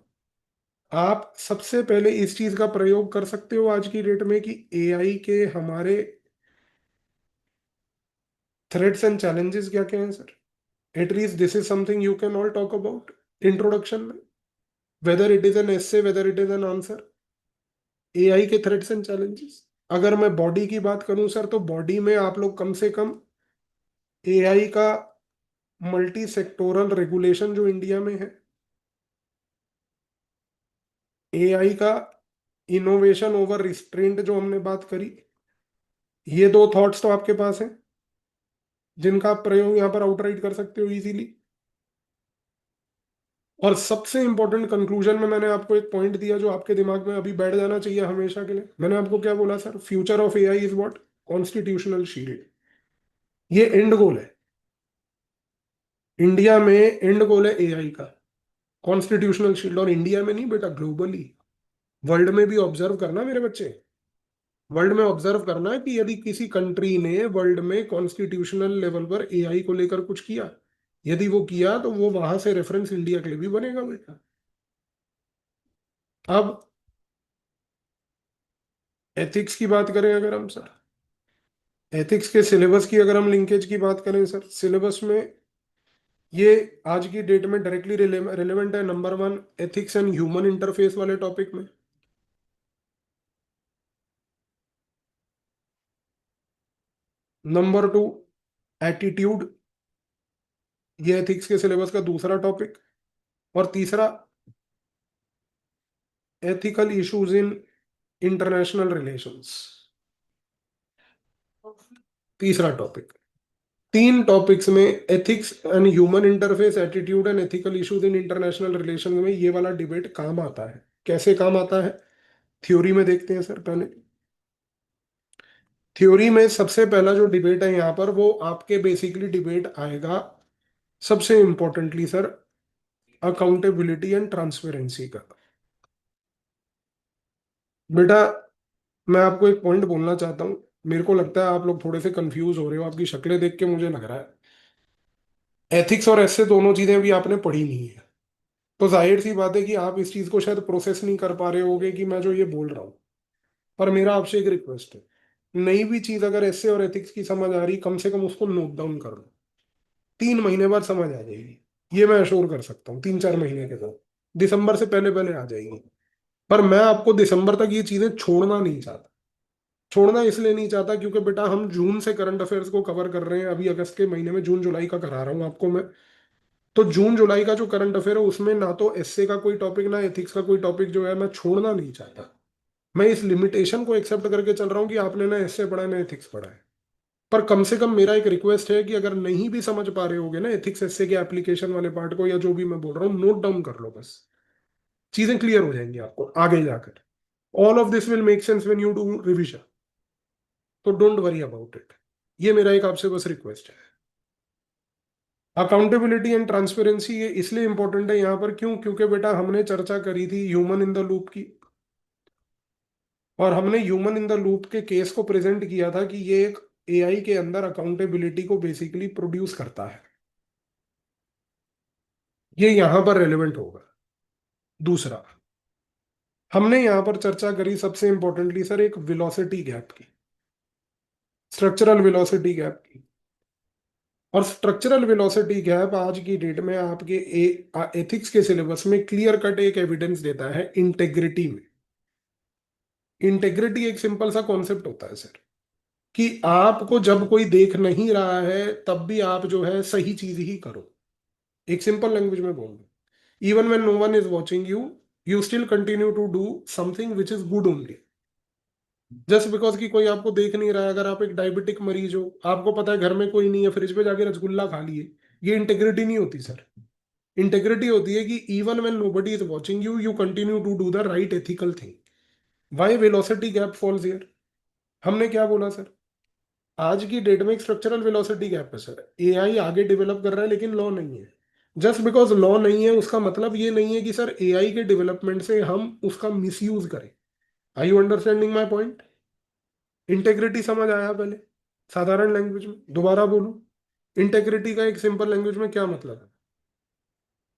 आप सबसे पहले इस चीज का प्रयोग कर सकते हो आज की डेट में कि एआई के हमारे थ्रेट्स एंड चैलेंजेस क्या क्या हैं sir. At least this is something you can all talk about introduction में, whether it is an essay, whether it is an answer. AI के थ्रेट्स एंड चैलेंजेस। अगर मैं बॉडी की बात करूं सर, तो बॉडी में आप लोग कम से कम एआई का मल्टी सेक्टोरल रेगुलेशन जो इंडिया में है, एआई का इनोवेशन ओवर रिस्ट्रेंट जो हमने बात करी, ये दो थॉट्स तो आपके पास हैं जिनका आप प्रयोग यहां पर आउटराइट कर सकते हो इजीली। और सबसे इंपॉर्टेंट कंक्लूजन में मैंने आपको एक पॉइंट दिया जो आपके दिमाग में अभी बैठ जाना चाहिए हमेशा के लिए। मैंने आपको क्या बोला sir? Future of AI is what? Constitutional shield. ये एंड गोल है। इंडिया में एंड गोल है एआई का कॉन्स्टिट्यूशनल शील्ड। और इंडिया में नहीं बेटा, ग्लोबली, वर्ल्ड में भी ऑब्जर्व करना मेरे बच्चे। वर्ल्ड में ऑब्जर्व करना है कि यदि किसी कंट्री ने वर्ल्ड में कॉन्स्टिट्यूशनल लेवल पर एआई को लेकर कुछ किया, यदि वो किया तो वो वहां से रेफरेंस इंडिया के लिए भी बनेगा बेटा। अब एथिक्स की बात करें अगर हम सर, एथिक्स के सिलेबस की अगर हम लिंकेज की बात करें सर, सिलेबस में ये आज की डेट में डायरेक्टली रिलेवेंट है। Number one, ethics and human interface वाले टॉपिक में। नंबर टू, एटीट्यूड, ये एथिक्स के सिलेबस का दूसरा टॉपिक। और तीसरा, ethical issues in international relations, तीसरा टॉपिक। तीन टॉपिक्स में, ethics and human interface, attitude and ethical issues in international relation में, ये वाला डिबेट काम आता है। कैसे काम आता है? थ्योरी में देखते हैं सर पहले। थ्योरी में सबसे पहला जो डिबेट है यहाँ पर, वो आपके बेसिकली डिबेट आएगा सबसे importantly sir, accountability and transparency का। बेटा, मैं आपको एक पॉइंट बोलना चाहता हूँ। मेरे को लगता है आप लोग थोड़े से कंफ्यूज हो रहे हो, आपकी शक्लें देख के मुझे लग रहा है एथिक्स और ऐसे दोनों चीजें भी आपने पढ़ी नहीं है। तो जाहिर सी बात है कि आप इस चीज को शायद प्रोसेस नहीं कर पा रहे होगे कि मैं जो ये बोल रहा हूँ। पर मेरा आपसे एक रिक्वेस्ट है, नई भी चीज अगर ऐसे और एथिक्स की समझ आ रही, कम से कम उसको नोट डाउन कर लो। 3 महीने बाद समझ आ जाएगी, ये मैं अश्योर कर सकता हूँ। 3-4 महीने के बाद, दिसंबर से पहले पहले आ जाएगी। पर मैं आपको दिसंबर तक ये चीजें छोड़ना नहीं चाहता। छोड़ना इसलिए नहीं चाहता क्योंकि बेटा हम जून से करंट अफेयर्स को कवर कर रहे हैं। अभी अगस्त के महीने में, जून जुलाई का करा रहा हूँ आपको मैं। तो जून जुलाई का जो करंट अफेयर है उसमें ना तो एसए का कोई टॉपिक, ना एथिक्स का कोई टॉपिक जो है मैं छोड़ना नहीं चाहता। मैं इस लिमिटेशन को एक्सेप्ट करके चल रहा हूँ कि आपने ना एसए पढ़ा है ना एथिक्स पढ़ा है। पर कम से कम मेरा एक रिक्वेस्ट है कि अगर नहीं भी समझ पा रहे होगे ना एथिक्स एसए के एप्लीकेशन वाले पार्ट को, या जो भी मैं बोल रहा हूँ, नोट डाउन कर लो बस। चीजें क्लियर हो जाएंगी आपको आगे जाकर। All of this will make sense when you do revision. तो डोंट वरी अबाउट इट। ये मेरा एक आपसे बस रिक्वेस्ट है। अकाउंटेबिलिटी एंड ट्रांसपेरेंसी ये इसलिए इंपॉर्टेंट है यहाँ पर, क्यों? क्योंकि बेटा हमने चर्चा करी थी ह्यूमन इन द लूप की। और हमने ह्यूमन इन द लूप के केस को प्रेजेंट किया था कि ये एक एआई के अंदर अकाउंटेबिलिटी को बेसिकली प्रोड्यूस करता है। ये यहां पर रेलेवेंट होगा। दूसरा, हमने यहां पर चर्चा करी सबसे इंपॉर्टेंटली सर एक वेलोसिटी गैप की, स्ट्रक्चरल वेलोसिटी गैप की। और स्ट्रक्चरल वेलोसिटी गैप आज की डेट में आपके एथिक्स के सिलेबस में क्लियर कट एक एविडेंस देता है इंटेग्रिटी में। इंटेग्रिटी एक सिंपल सा कॉन्सेप्ट होता है सर, कि आपको जब कोई देख नहीं रहा है तब भी आप जो है सही चीज ही करो। एक सिंपल लैंग्वेज में बोल दो, even when no one is watching you, you still continue to do something which is good only. Just because कि कोई आपको देख नहीं रहा है। अगर आप एक डायबिटिक मरीज हो, आपको पता है घर में कोई नहीं है, फ्रिज पे जाके रसगुल्ला खा लिए, ये इंटेग्रिटी नहीं होती सर। इंटेग्रिटी होती है कि even when nobody is watching you, you continue to do the right ethical thing. Why velocity gap falls here? हमने क्या बोला सर? आज की डेट में एक स्ट्रक्चरल वेलोसिटी गैप है सर। एआई आगे डेवलप कर रहा है लेकिन लॉ नहीं है। जस्ट बिकॉज लॉ नहीं है उसका मतलब ये नहीं है कि सर एआई के डेवलपमेंट से हम उसका मिसयूज करें। I you understanding my point? Integrity समझ आया पहले? साधारण लैंग्वेज में दोबारा बोलूं, इंटेग्रिटी का एक सिंपल लैंग्वेज में क्या मतलब है?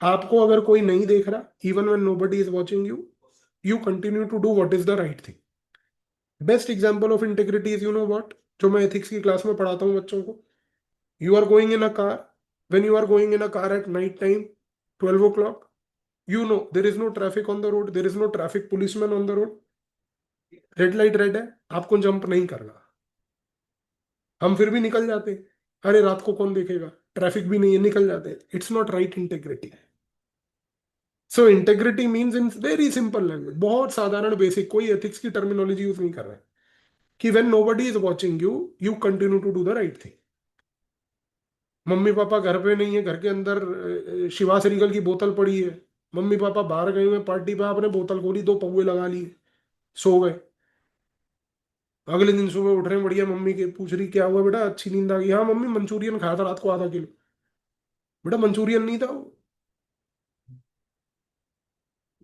आपको अगर कोई नहीं देख रहा, even when nobody is watching you, you continue to do what is the right thing. Best example of integrity is, you know what, जो मैं एथिक्स की क्लास में पढ़ाता हूँ बच्चों को। You are going in a car, when you are going in a car at night time, 12 o'clock, you know there is no traffic on the road, there is no traffic policeman on the road, red light red है, आपको jump नहीं करना, हम फिर भी निकल जाते हैं, अरे रात को कौन देखेगा, ट्रैफिक भी नहीं है, निकल जाते हैं, it's not right integrity. So integrity means in very simple language, बहुत साधारण बेसिक, कोई एथिक्स की टर्मिनोलॉजी यूज नहीं कर रहा है, कि when nobody is watching you, you continue to do the right thing. मम्मी पापा घर पे नहीं है, घर के अंदर शिवा सेरिगल की बोतल पड़ी है, मम्मी पापा बाहर गए हुए पार्टी पे, आपने बोतल खोली, दो पौए लगा लिए, सो गए, अगले दिन सुबह उठ रहे हैं बढ़िया, मम्मी के पूछ रही क्या हुआ बेटा, अच्छी नींद आ गई, हाँ मम्मी मंचूरियन खाया था रात को आधा किलो, बेटा मंचूरियन नहीं था वो,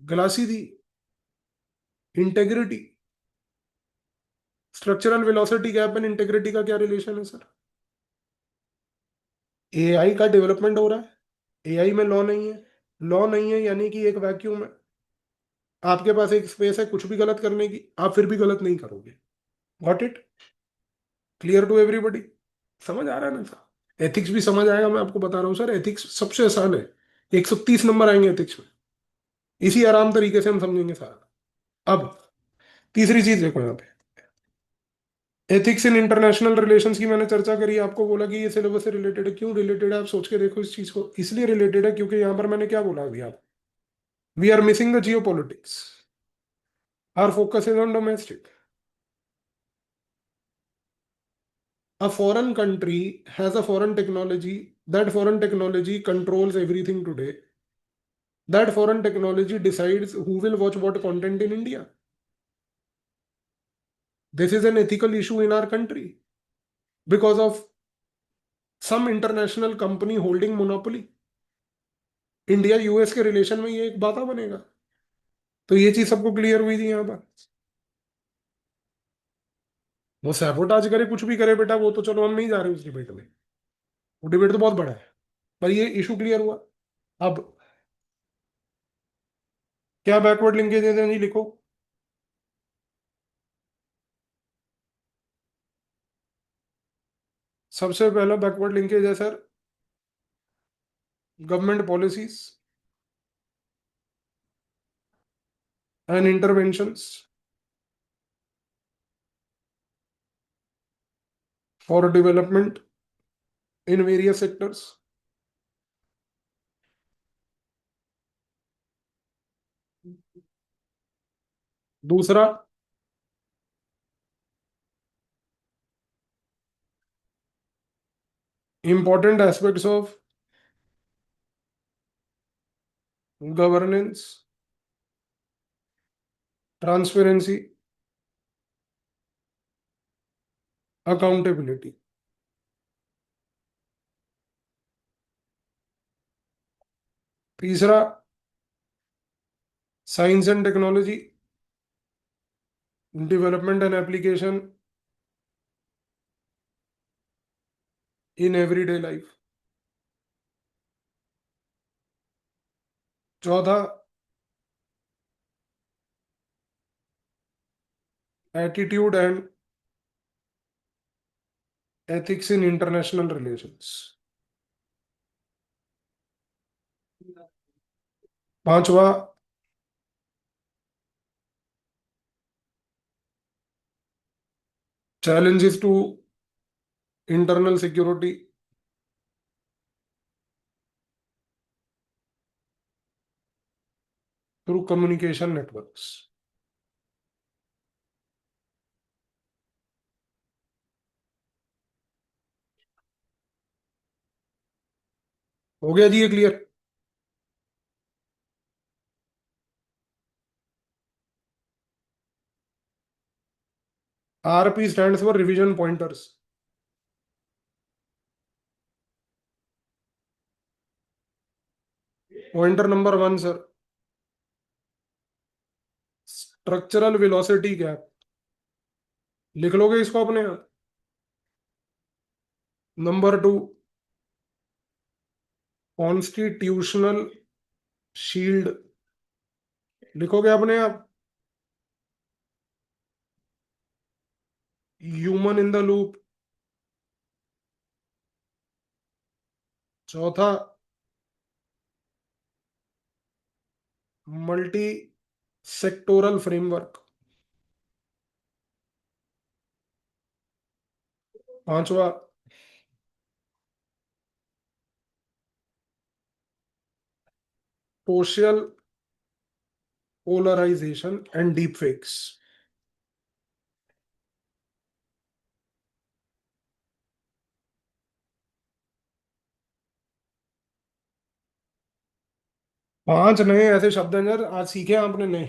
गलासी थी। Integrity, structural velocity gap and integrity का क्या रिलेशन है सर? एआई का डेवलपमेंट हो रहा है, एआई में लॉ नहीं है, लॉ नहीं है यानी कि एक वैक्यूम है, आपके पास एक स्पेस है कुछ भी गलत करने की, आप फिर भी गलत नहीं करोगे। Got it? Clear to everybody? समझ आ रहा है ना सर? एथिक्स भी समझ आएगा, मैं आपको बता रहा हूँ सर, एथिक्स सबसे आसान है, 130 नंबर आएंगे एथिक्स में, इसी आराम तरीके से हम समझेंगे सारा। अब तीसरी चीज देखो यहाँ पे, एथिक्स इन इंटरनेशनल रिलेशंस की मैंने चर्चा करी, आपको बोला कि ये सिलेबस से रिलेटेड है, क्यों रिलेटेड है आप सोच के देखो इस चीज को, इसलिए रिलेटेड है क्योंकि यहाँ पर मैंने क्या बोला अभी आप, we are missing the geopolitics, our focus is on domestic. A foreign country has a foreign technology. That foreign technology controls everything today. That foreign technology decides who will watch what content in India. This is an ethical issue in our country because of some international company holding monopoly. India US के relation में ये एक बाधा बनेगा। तो ये चीज सबको क्लियर हुई थी यहाँ पर। वो सैबोटाज करे कुछ भी करे बेटा, वो तो चलो हम नहीं जा रहे उस डिबेट में, वो डिबेट तो बहुत बड़ा है, पर ये इशू क्लियर हुआ। अब क्या बैकवर्ड लिंकेज है जी, लिखो। सबसे पहला बैकवर्ड लिंकेज है sir, government policies and interventions for development in various sectors. दूसरा, important aspects of governance, transparency, accountability. तीसरा, science and technology, development and application in everyday life. चौथा, attitude and ethics in international relations. पांचवा, challenges to internal security through communication networks। हो गया जी ये clear? RP stands for revision pointers. Pointer number 1 sir, structural velocity gap, लिख लोगे इसको अपने आप। नंबर 2, कॉन्स्टिट्यूशनल शील्ड, लिखोगे अपने आप। ह्यूमन इन द लूप, चौथा, मल्टी सेक्टोरल फ्रेमवर्क। पांचवा, social polarisation and deep fakes. 5 नए ऐसे शब्द हैं यार आज सीखे आपने नए।